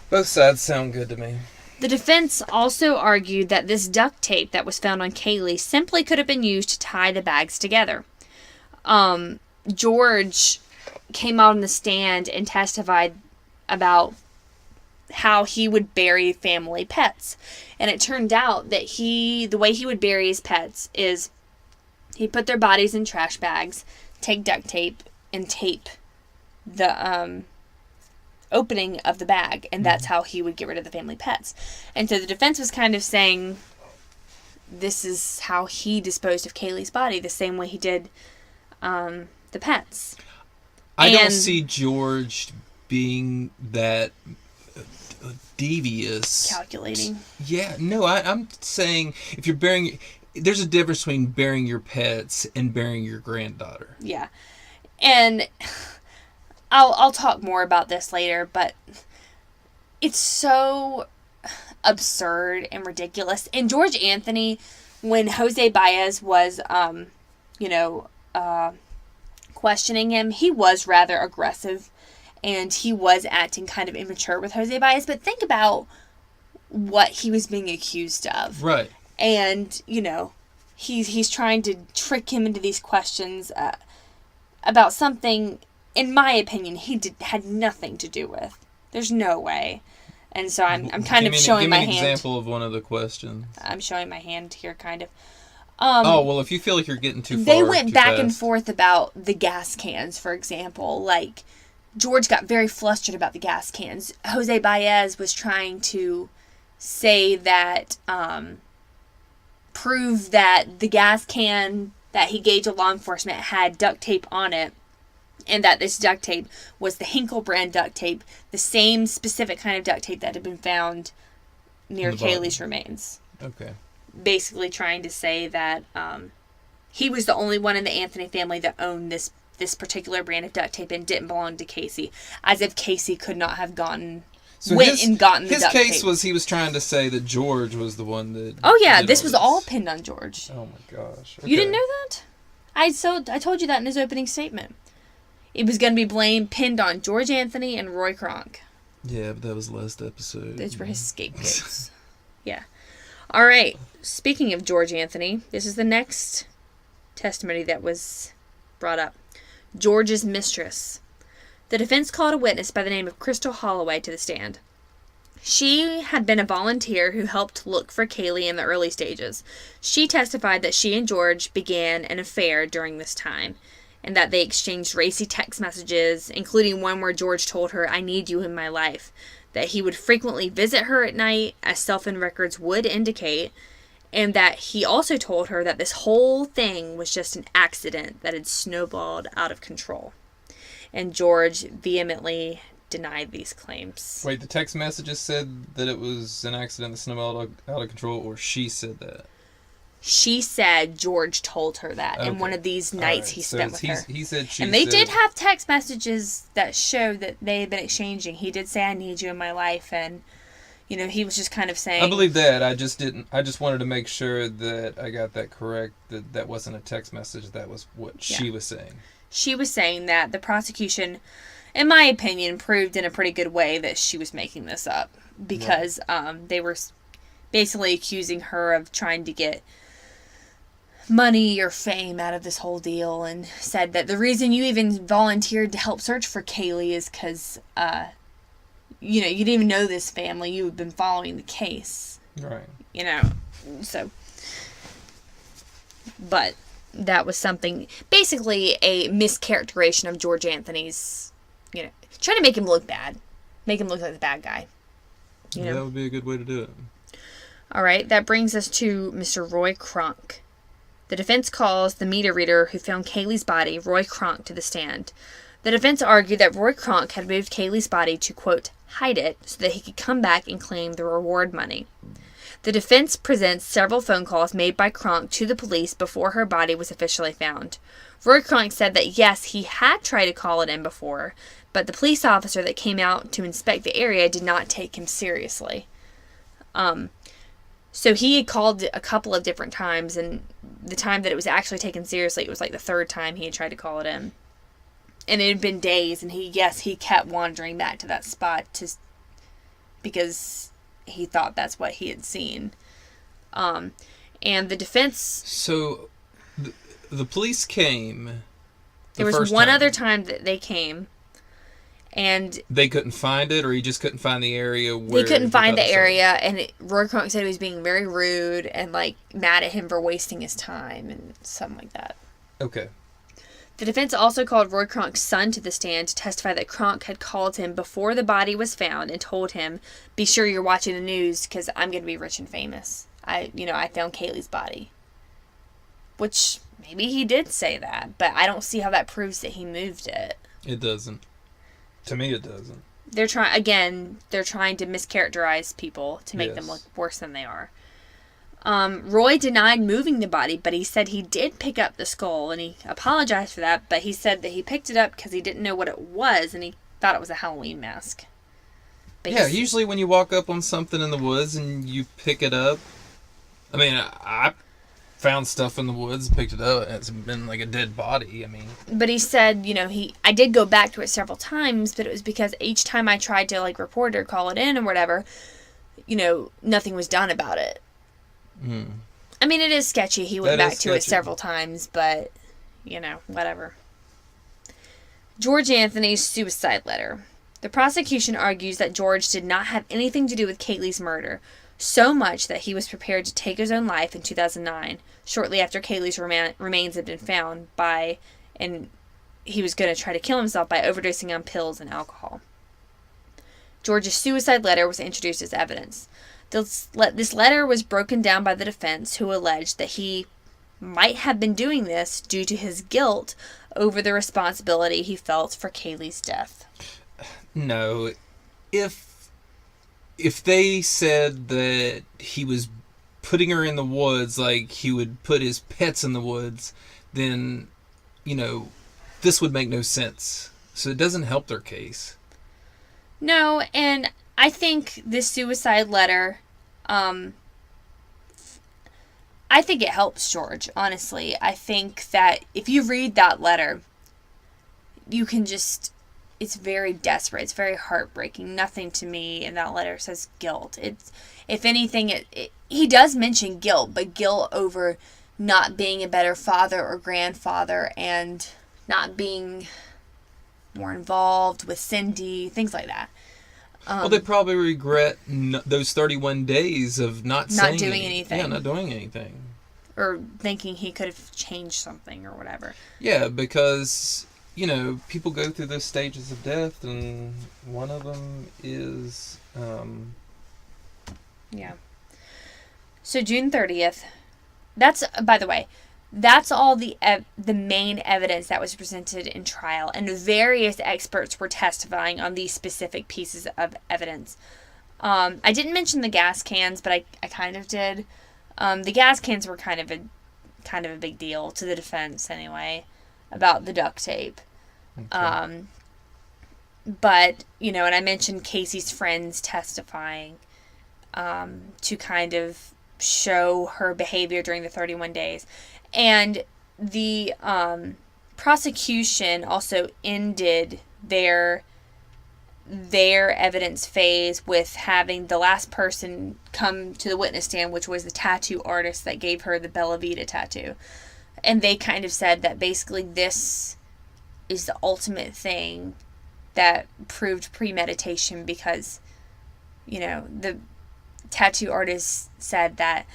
both sides sound good to me. The defense also argued that this duct tape that was found on Caylee simply could have been used to tie the bags together. George came out on the stand and testified about how he would bury family pets. And it turned out that the way he would bury his pets is he'd put their bodies in trash bags, take duct tape, and tape the opening of the bag. And that's how he would get rid of the family pets. And so the defense was kind of saying this is how he disposed of Caylee's body, the same way he did the pets. I don't see George being that devious. Calculating. Yeah, no, I'm saying if you're burying... There's a difference between burying your pets and burying your granddaughter. Yeah. And I'll talk more about this later, but it's so absurd and ridiculous. And George Anthony, when Jose Baez was, questioning him, he was rather aggressive. And he was acting kind of immature with Jose Baez. But think about what he was being accused of. Right. And, he's trying to trick him into these questions about something, in my opinion, he had nothing to do with. There's no way. And so I'm kind of showing my hand. Give me an example of one of the questions. I'm showing my hand here, kind of. Well, if you feel like you're getting too far, they went back and forth about the gas cans, for example. Like, George got very flustered about the gas cans. Jose Baez was trying to say that, prove that the gas can that he gave to law enforcement had duct tape on it, and that this duct tape was the Hinkle brand duct tape, the same specific kind of duct tape that had been found near Caylee's remains. Okay. Basically trying to say that he was the only one in the Anthony family that owned this particular brand of duct tape and didn't belong to Casey, as if Casey could not have gotten the duct tape. His case was he was trying to say that George was the one that... Oh yeah, this was all pinned on George. Oh my gosh. Okay. You didn't know that? I told you that in his opening statement. It was going to be pinned on George Anthony and Roy Kronk. Yeah, but that was last episode. Those were his scapegoats. Yeah. All right. Speaking of George Anthony, this is the next testimony that was brought up. George's mistress. The defense called a witness by the name of Crystal Holloway to the stand. She had been a volunteer who helped look for Caylee in the early stages. She testified that she and George began an affair during this time, and that they exchanged racy text messages, including one where George told her, "I need you in my life," that he would frequently visit her at night, as cell phone records would indicate, and that he also told her that this whole thing was just an accident that had snowballed out of control. And George vehemently denied these claims. Wait, the text messages said that it was an accident that snowballed out of control, or she said that? She said George told her that in one of these nights he spent with her. He said she And they did have text messages that showed that they had been exchanging. He did say, "I need you in my life," and he was just kind of saying... I believe that. I just wanted to make sure that I got that correct, that wasn't a text message, that was what she was saying. She was saying that the prosecution, in my opinion, proved in a pretty good way that she was making this up, because they were basically accusing her of trying to get money or fame out of this whole deal, and said that the reason you even volunteered to help search for Caylee is because you didn't even know this family, you had been following the case, right? So, but that was something, basically a mischaracterization of George Anthony's, trying to make him look bad, make him look like the bad guy. That would be a good way to do it. All right, that brings us to Mr. Roy Kronk. The defense calls the meter reader who found Caylee's body, Roy Kronk, to the stand. The defense argued that Roy Kronk had moved Caylee's body to, quote, hide it so that he could come back and claim the reward money. The defense presents several phone calls made by Kronk to the police before her body was officially found. Roy Kronk said that yes, he had tried to call it in before, but the police officer that came out to inspect the area did not take him seriously. So he had called a couple of different times, and the time that it was actually taken seriously, it was like the third time he had tried to call it in. And it had been days, and he kept wandering back to that spot because he thought that's what he had seen. And the defense... So, the police came... There was one other time that they came, and... They couldn't find it, or he just couldn't find the area where... They couldn't find the area, and Roy Kronk said he was being very rude and, mad at him for wasting his time and something like that. Okay. The defense also called Roy Kronk's son to the stand to testify that Kronk had called him before the body was found and told him, "Be sure you're watching the news because I'm going to be rich and famous. I found Caylee's body." Which, maybe he did say that, but I don't see how that proves that he moved it. It doesn't. To me, it doesn't. They're trying to mischaracterize people to make them look worse than they are. Roy denied moving the body, but he said he did pick up the skull, and he apologized for that, but he said that he picked it up because he didn't know what it was, and he thought it was a Halloween mask. But usually when you walk up on something in the woods and you pick it up, I mean, I found stuff in the woods, picked it up, and it's been like a dead body, But he said, I did go back to it several times, but it was because each time I tried to, report it or call it in or whatever, nothing was done about it. Mm. It is sketchy. He went back to it several times, but, whatever. George Anthony's suicide letter. The prosecution argues that George did not have anything to do with Caylee's murder, so much that he was prepared to take his own life in 2009, shortly after Caylee's remains had been found and he was going to try to kill himself by overdosing on pills and alcohol. George's suicide letter was introduced as evidence. This letter was broken down by the defense, who alleged that he might have been doing this due to his guilt over the responsibility he felt for Caylee's death. No, if they said that he was putting her in the woods like he would put his pets in the woods, then, this would make no sense. So it doesn't help their case. No, and I think this suicide letter, I think it helps George, honestly. I think that if you read that letter, you can just, it's very desperate. It's very heartbreaking. Nothing to me in that letter says guilt. It's, if anything, he does mention guilt, but guilt over not being a better father or grandfather and not being more involved with Cindy, things like that. Well, they probably regret those 31 days of not doing anything. Yeah, not doing anything. Or thinking he could have changed something or whatever. Yeah, because, people go through those stages of death, and one of them is... Yeah. So June 30th, by the way, that's all the main evidence that was presented in trial, and various experts were testifying on these specific pieces of evidence. I didn't mention the gas cans, but I kind of did. The gas cans were kind of a big deal to the defense anyway, about the duct tape. Okay. But, and I mentioned Casey's friends testifying to kind of show her behavior during the 31 days. And the prosecution also ended their evidence phase with having the last person come to the witness stand, which was the tattoo artist that gave her the Bella Vita tattoo. And they kind of said that basically this is the ultimate thing that proved premeditation, because, the tattoo artist said that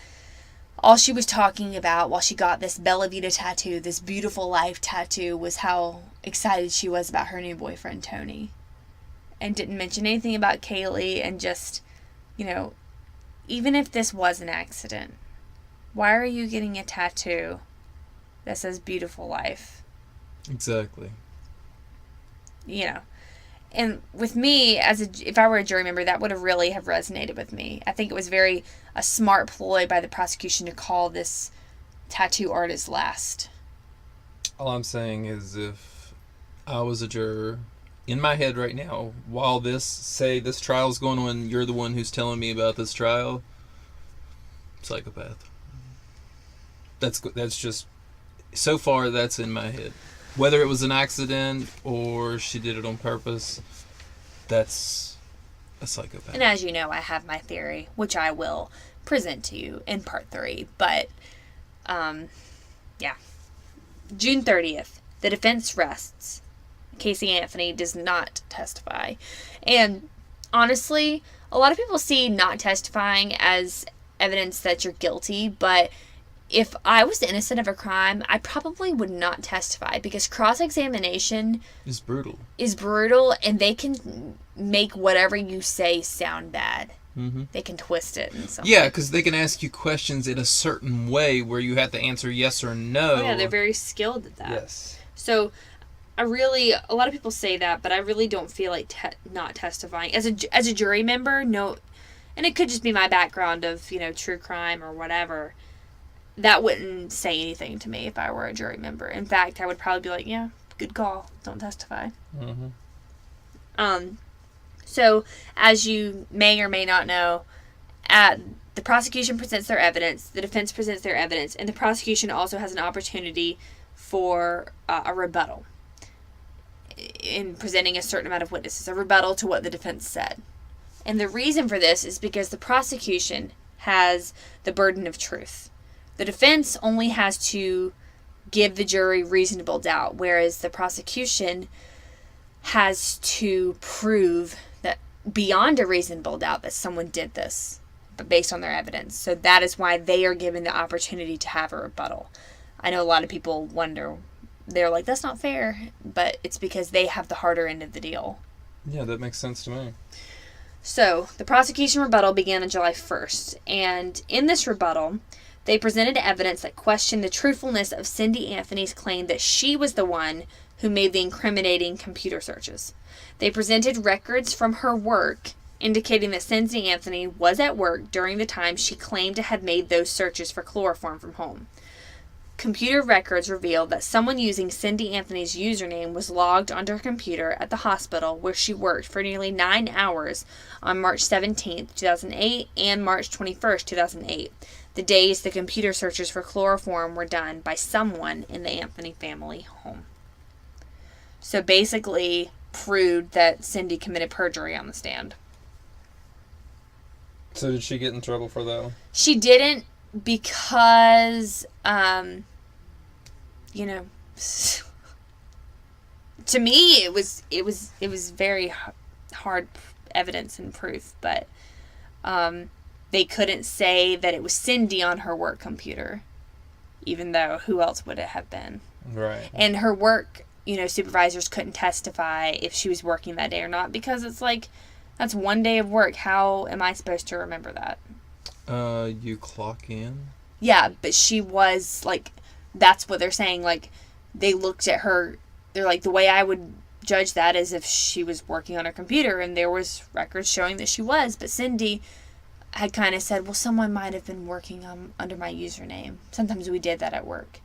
all she was talking about while she got this Bella Vita tattoo, this beautiful life tattoo, was how excited she was about her new boyfriend, Tony. And didn't mention anything about Caylee, and just, even if this was an accident, why are you getting a tattoo that says beautiful life? Exactly. And with me, if I were a jury member, that would have really have resonated with me. I think it was a smart ploy by the prosecution to call this tattoo artist last. All I'm saying is, if I was a juror, in my head right now, while this trial's going on, you're the one who's telling me about this trial, psychopath. That's just, so far that's in my head. Whether it was an accident or she did it on purpose, that's a psychopath. And as you know, I have my theory, which I will present to you in part 3. But, yeah. June 30th, the defense rests. Caylee Anthony does not testify. And honestly, a lot of people see not testifying as evidence that you're guilty, but if I was innocent of a crime, I probably would not testify, because cross-examination is brutal, and they can make whatever you say sound bad. Mm-hmm. They can twist it in some way. Because they can ask you questions in a certain way where you have to answer yes or no. Oh, yeah, they're very skilled at that. Yes. So, a lot of people say that, but I really don't feel like not testifying. As a jury member, no, and it could just be my background of, true crime or whatever. That wouldn't say anything to me if I were a jury member. In fact, I would probably be like, yeah, good call. Don't testify. Mm-hmm. So, as you may or may not know, the prosecution presents their evidence, the defense presents their evidence, and the prosecution also has an opportunity for a rebuttal in presenting a certain amount of witnesses, a rebuttal to what the defense said. And the reason for this is because the prosecution has the burden of truth. The defense only has to give the jury reasonable doubt, whereas the prosecution has to prove that beyond a reasonable doubt that someone did this, but based on their evidence. So that is why they are given the opportunity to have a rebuttal. I know a lot of people wonder, they're like, that's not fair, but it's because they have the harder end of the deal. Yeah, that makes sense to me. So, the prosecution rebuttal began on July 1st, and in this rebuttal, they presented evidence that questioned the truthfulness of Cindy Anthony's claim that she was the one who made the incriminating computer searches. They presented records from her work indicating that Cindy Anthony was at work during the time she claimed to have made those searches for chloroform from home. Computer records revealed that someone using Cindy Anthony's username was logged onto her computer at the hospital where she worked for nearly 9 hours on March 17, 2008 and March 21, 2008, the days the computer searches for chloroform were done by someone in the Anthony family home. So basically proved that Cindy committed perjury on the stand. So did she get in trouble for that? She didn't, because, to me, it was very hard evidence and proof, but they couldn't say that it was Cindy on her work computer, even though who else would it have been? Right. And her work, supervisors couldn't testify if she was working that day or not, because it's like, that's one day of work. How am I supposed to remember that? You clock in? Yeah, but she was, like, that's what they're saying. Like, they looked at her, they're like, the way I would judge that is if she was working on her computer, and there was records showing that she was, but Cindy had kind of said, well, someone might have been working under my username. Sometimes we did that at work.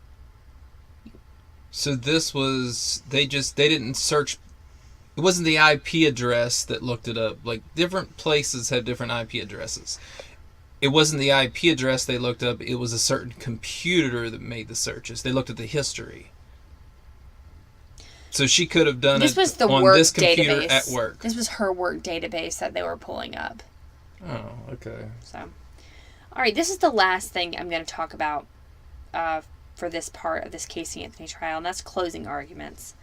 So this was, they didn't search, it wasn't the IP address that looked it up. Like, different places have different IP addresses. It wasn't the IP address they looked up, it was a certain computer that made the searches. They looked at the history. So she could have done This it was the on work this computer database. at work. This was her work database that they were pulling up. Oh, okay. So, all right, this is the last thing I'm going to talk about for this part of this Caylee Anthony trial, and that's closing arguments.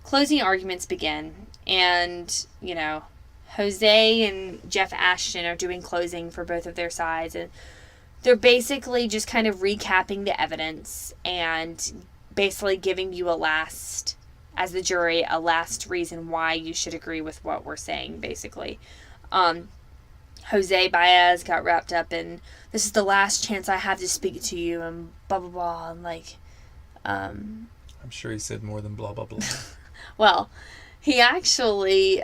Closing arguments begin, and, Jose and Jeff Ashton are doing closing for both of their sides, and they're basically just kind of recapping the evidence and basically giving you as the jury, a last reason why you should agree with what we're saying, basically. Jose Baez got wrapped up in, this is the last chance I have to speak to you, and blah, blah, blah, and I'm sure he said more than blah, blah, blah. Well, he actually,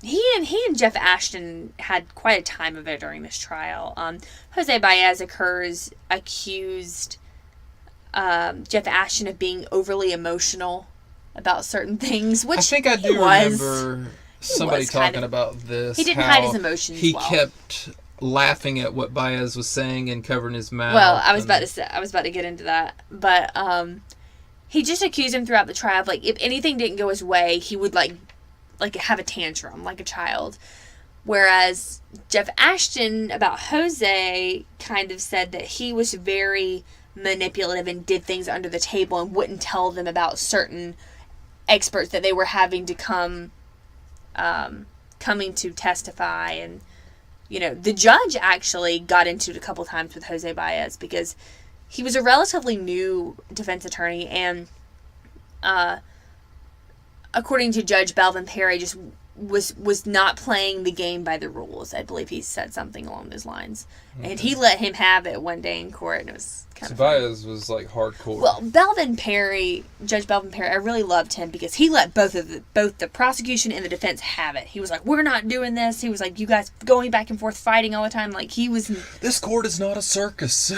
he and Jeff Ashton had quite a time of it during this trial. Jose Baez accused Jeff Ashton of being overly emotional about certain things, which I think I do remember somebody talking about this. He didn't hide his emotions. He kept laughing at what Baez was saying and covering his mouth. Well, I was about to get into that, but he just accused him throughout the trial of, like, if anything didn't go his way, he would like have a tantrum like a child. Whereas Jeff Ashton about Jose kind of said that he was very manipulative and did things under the table and wouldn't tell them about certain experts that they were having to coming to testify. And the judge actually got into it a couple times with Jose Baez because he was a relatively new defense attorney, and according to Judge Balvin Perry, just was not playing the game by the rules. I believe he said something along those lines. Okay. And he let him have it one day in court, and it was kind of Baez was like hardcore. Well, Judge Balvin Perry, I really loved him because he let both the prosecution and the defense have it. He was like, we're not doing this. He was like, you guys going back and forth fighting all the time. Like, he was... This court is not a circus.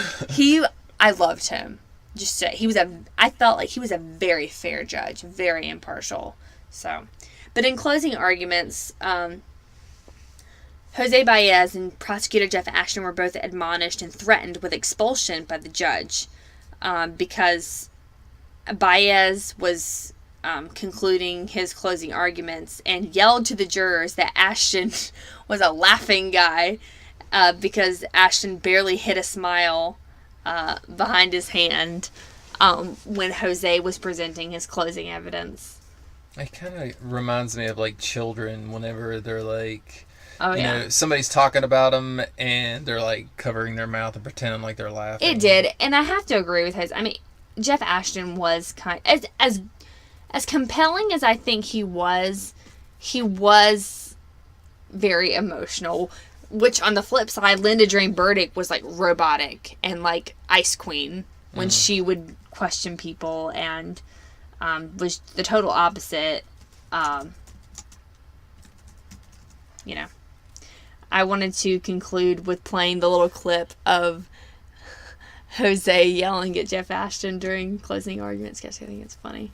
I loved him. I felt like he was a very fair judge, very impartial. So, but in closing arguments, Jose Baez and prosecutor Jeff Ashton were both admonished and threatened with expulsion by the judge because Baez was concluding his closing arguments and yelled to the jurors that Ashton was a laughing guy because Ashton barely hid a smile behind his hand when Jose was presenting his closing evidence. It kind of reminds me of like children whenever they're like, Oh, you yeah. know, somebody's talking about them and they're like covering their mouth and pretending like they're laughing. It did, and I have to agree with his. I mean, Jeff Ashton was as compelling as I think he was very emotional. Which on the flip side, Linda Dream Burdick was like robotic and like Ice Queen when she would question people, and was the total opposite. You know, I wanted to conclude with playing the little clip of Jose yelling at Jeff Ashton during closing arguments because I think it's funny.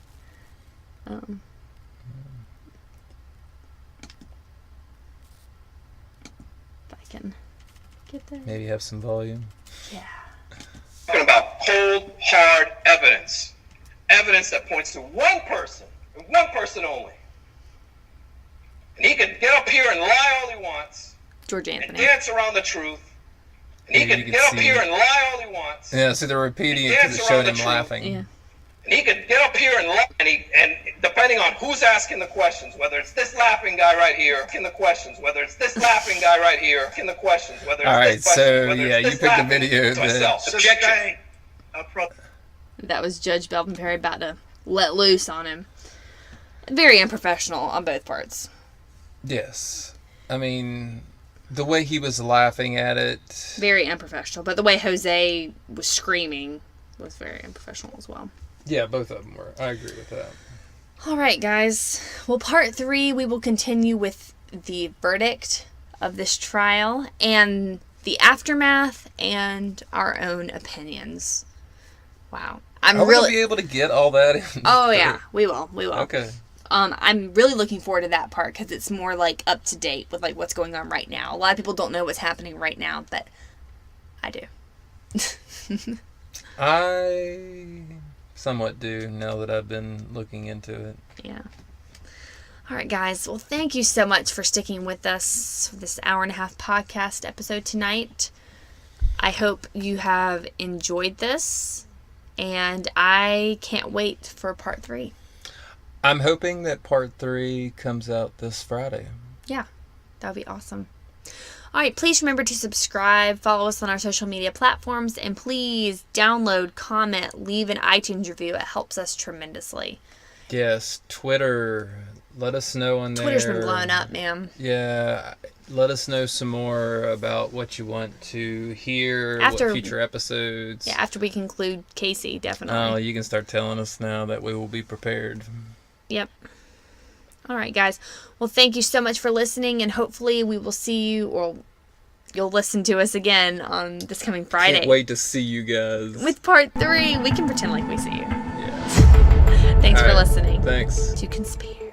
If I can get there. Maybe have some volume. Yeah. Talking about cold, hard evidence. Evidence that points to one person, and one person only. And he could get up here and lie all he wants, George and Anthony. dance around the truth. And he Yeah, you could can get up see- here and lie all he wants. Yeah, so they're repeating it because it Dance showed around the him truth. laughing. Yeah. And he could get up here and lie, and depending on who's asking the questions, whether it's this laughing guy right here, asking the questions, whether it's this laughing guy right here, asking the questions, whether it's All right, this question, so whether yeah, it's you this picked the laughing, video to that- myself. Objection. That was Judge Belvin Perry about to let loose on him. Very unprofessional on both parts. Yes. I mean, the way he was laughing at it. Very unprofessional. But the way Jose was screaming was very unprofessional as well. Yeah, both of them were. I agree with that. All right, guys. Well, part 3, we will continue with the verdict of this trial and the aftermath and our own opinions. Wow. I'm Are we really gonna be able to get all that in? Oh yeah, we will. Okay. I'm really looking forward to that part because it's more like up to date with like what's going on right now. A lot of people don't know what's happening right now, but I do. I somewhat do now that I've been looking into it. Yeah. All right, guys. Well, thank you so much for sticking with us for this hour-and-a-half podcast episode tonight. I hope you have enjoyed this, and I can't wait for part 3. I'm hoping that part 3 comes out this Friday. Yeah, that would be awesome. All right, please remember to subscribe, follow us on our social media platforms, and please download, comment, leave an iTunes review. It helps us tremendously. Yes, Twitter. Let us know on there. Twitter's been blowing up, man. Yeah, let us know some more about what you want to hear, After- what future episodes. Yeah, after we conclude Casey, definitely. Oh, you can start telling us now that we will be prepared. Yep. All right, guys. Well, thank you so much for listening, and hopefully we will see you, or you'll listen to us again on this coming Friday. Can't wait to see you guys. With part 3. We can pretend like we see you. Yeah. Thanks All for right. listening Thanks. to Conspire.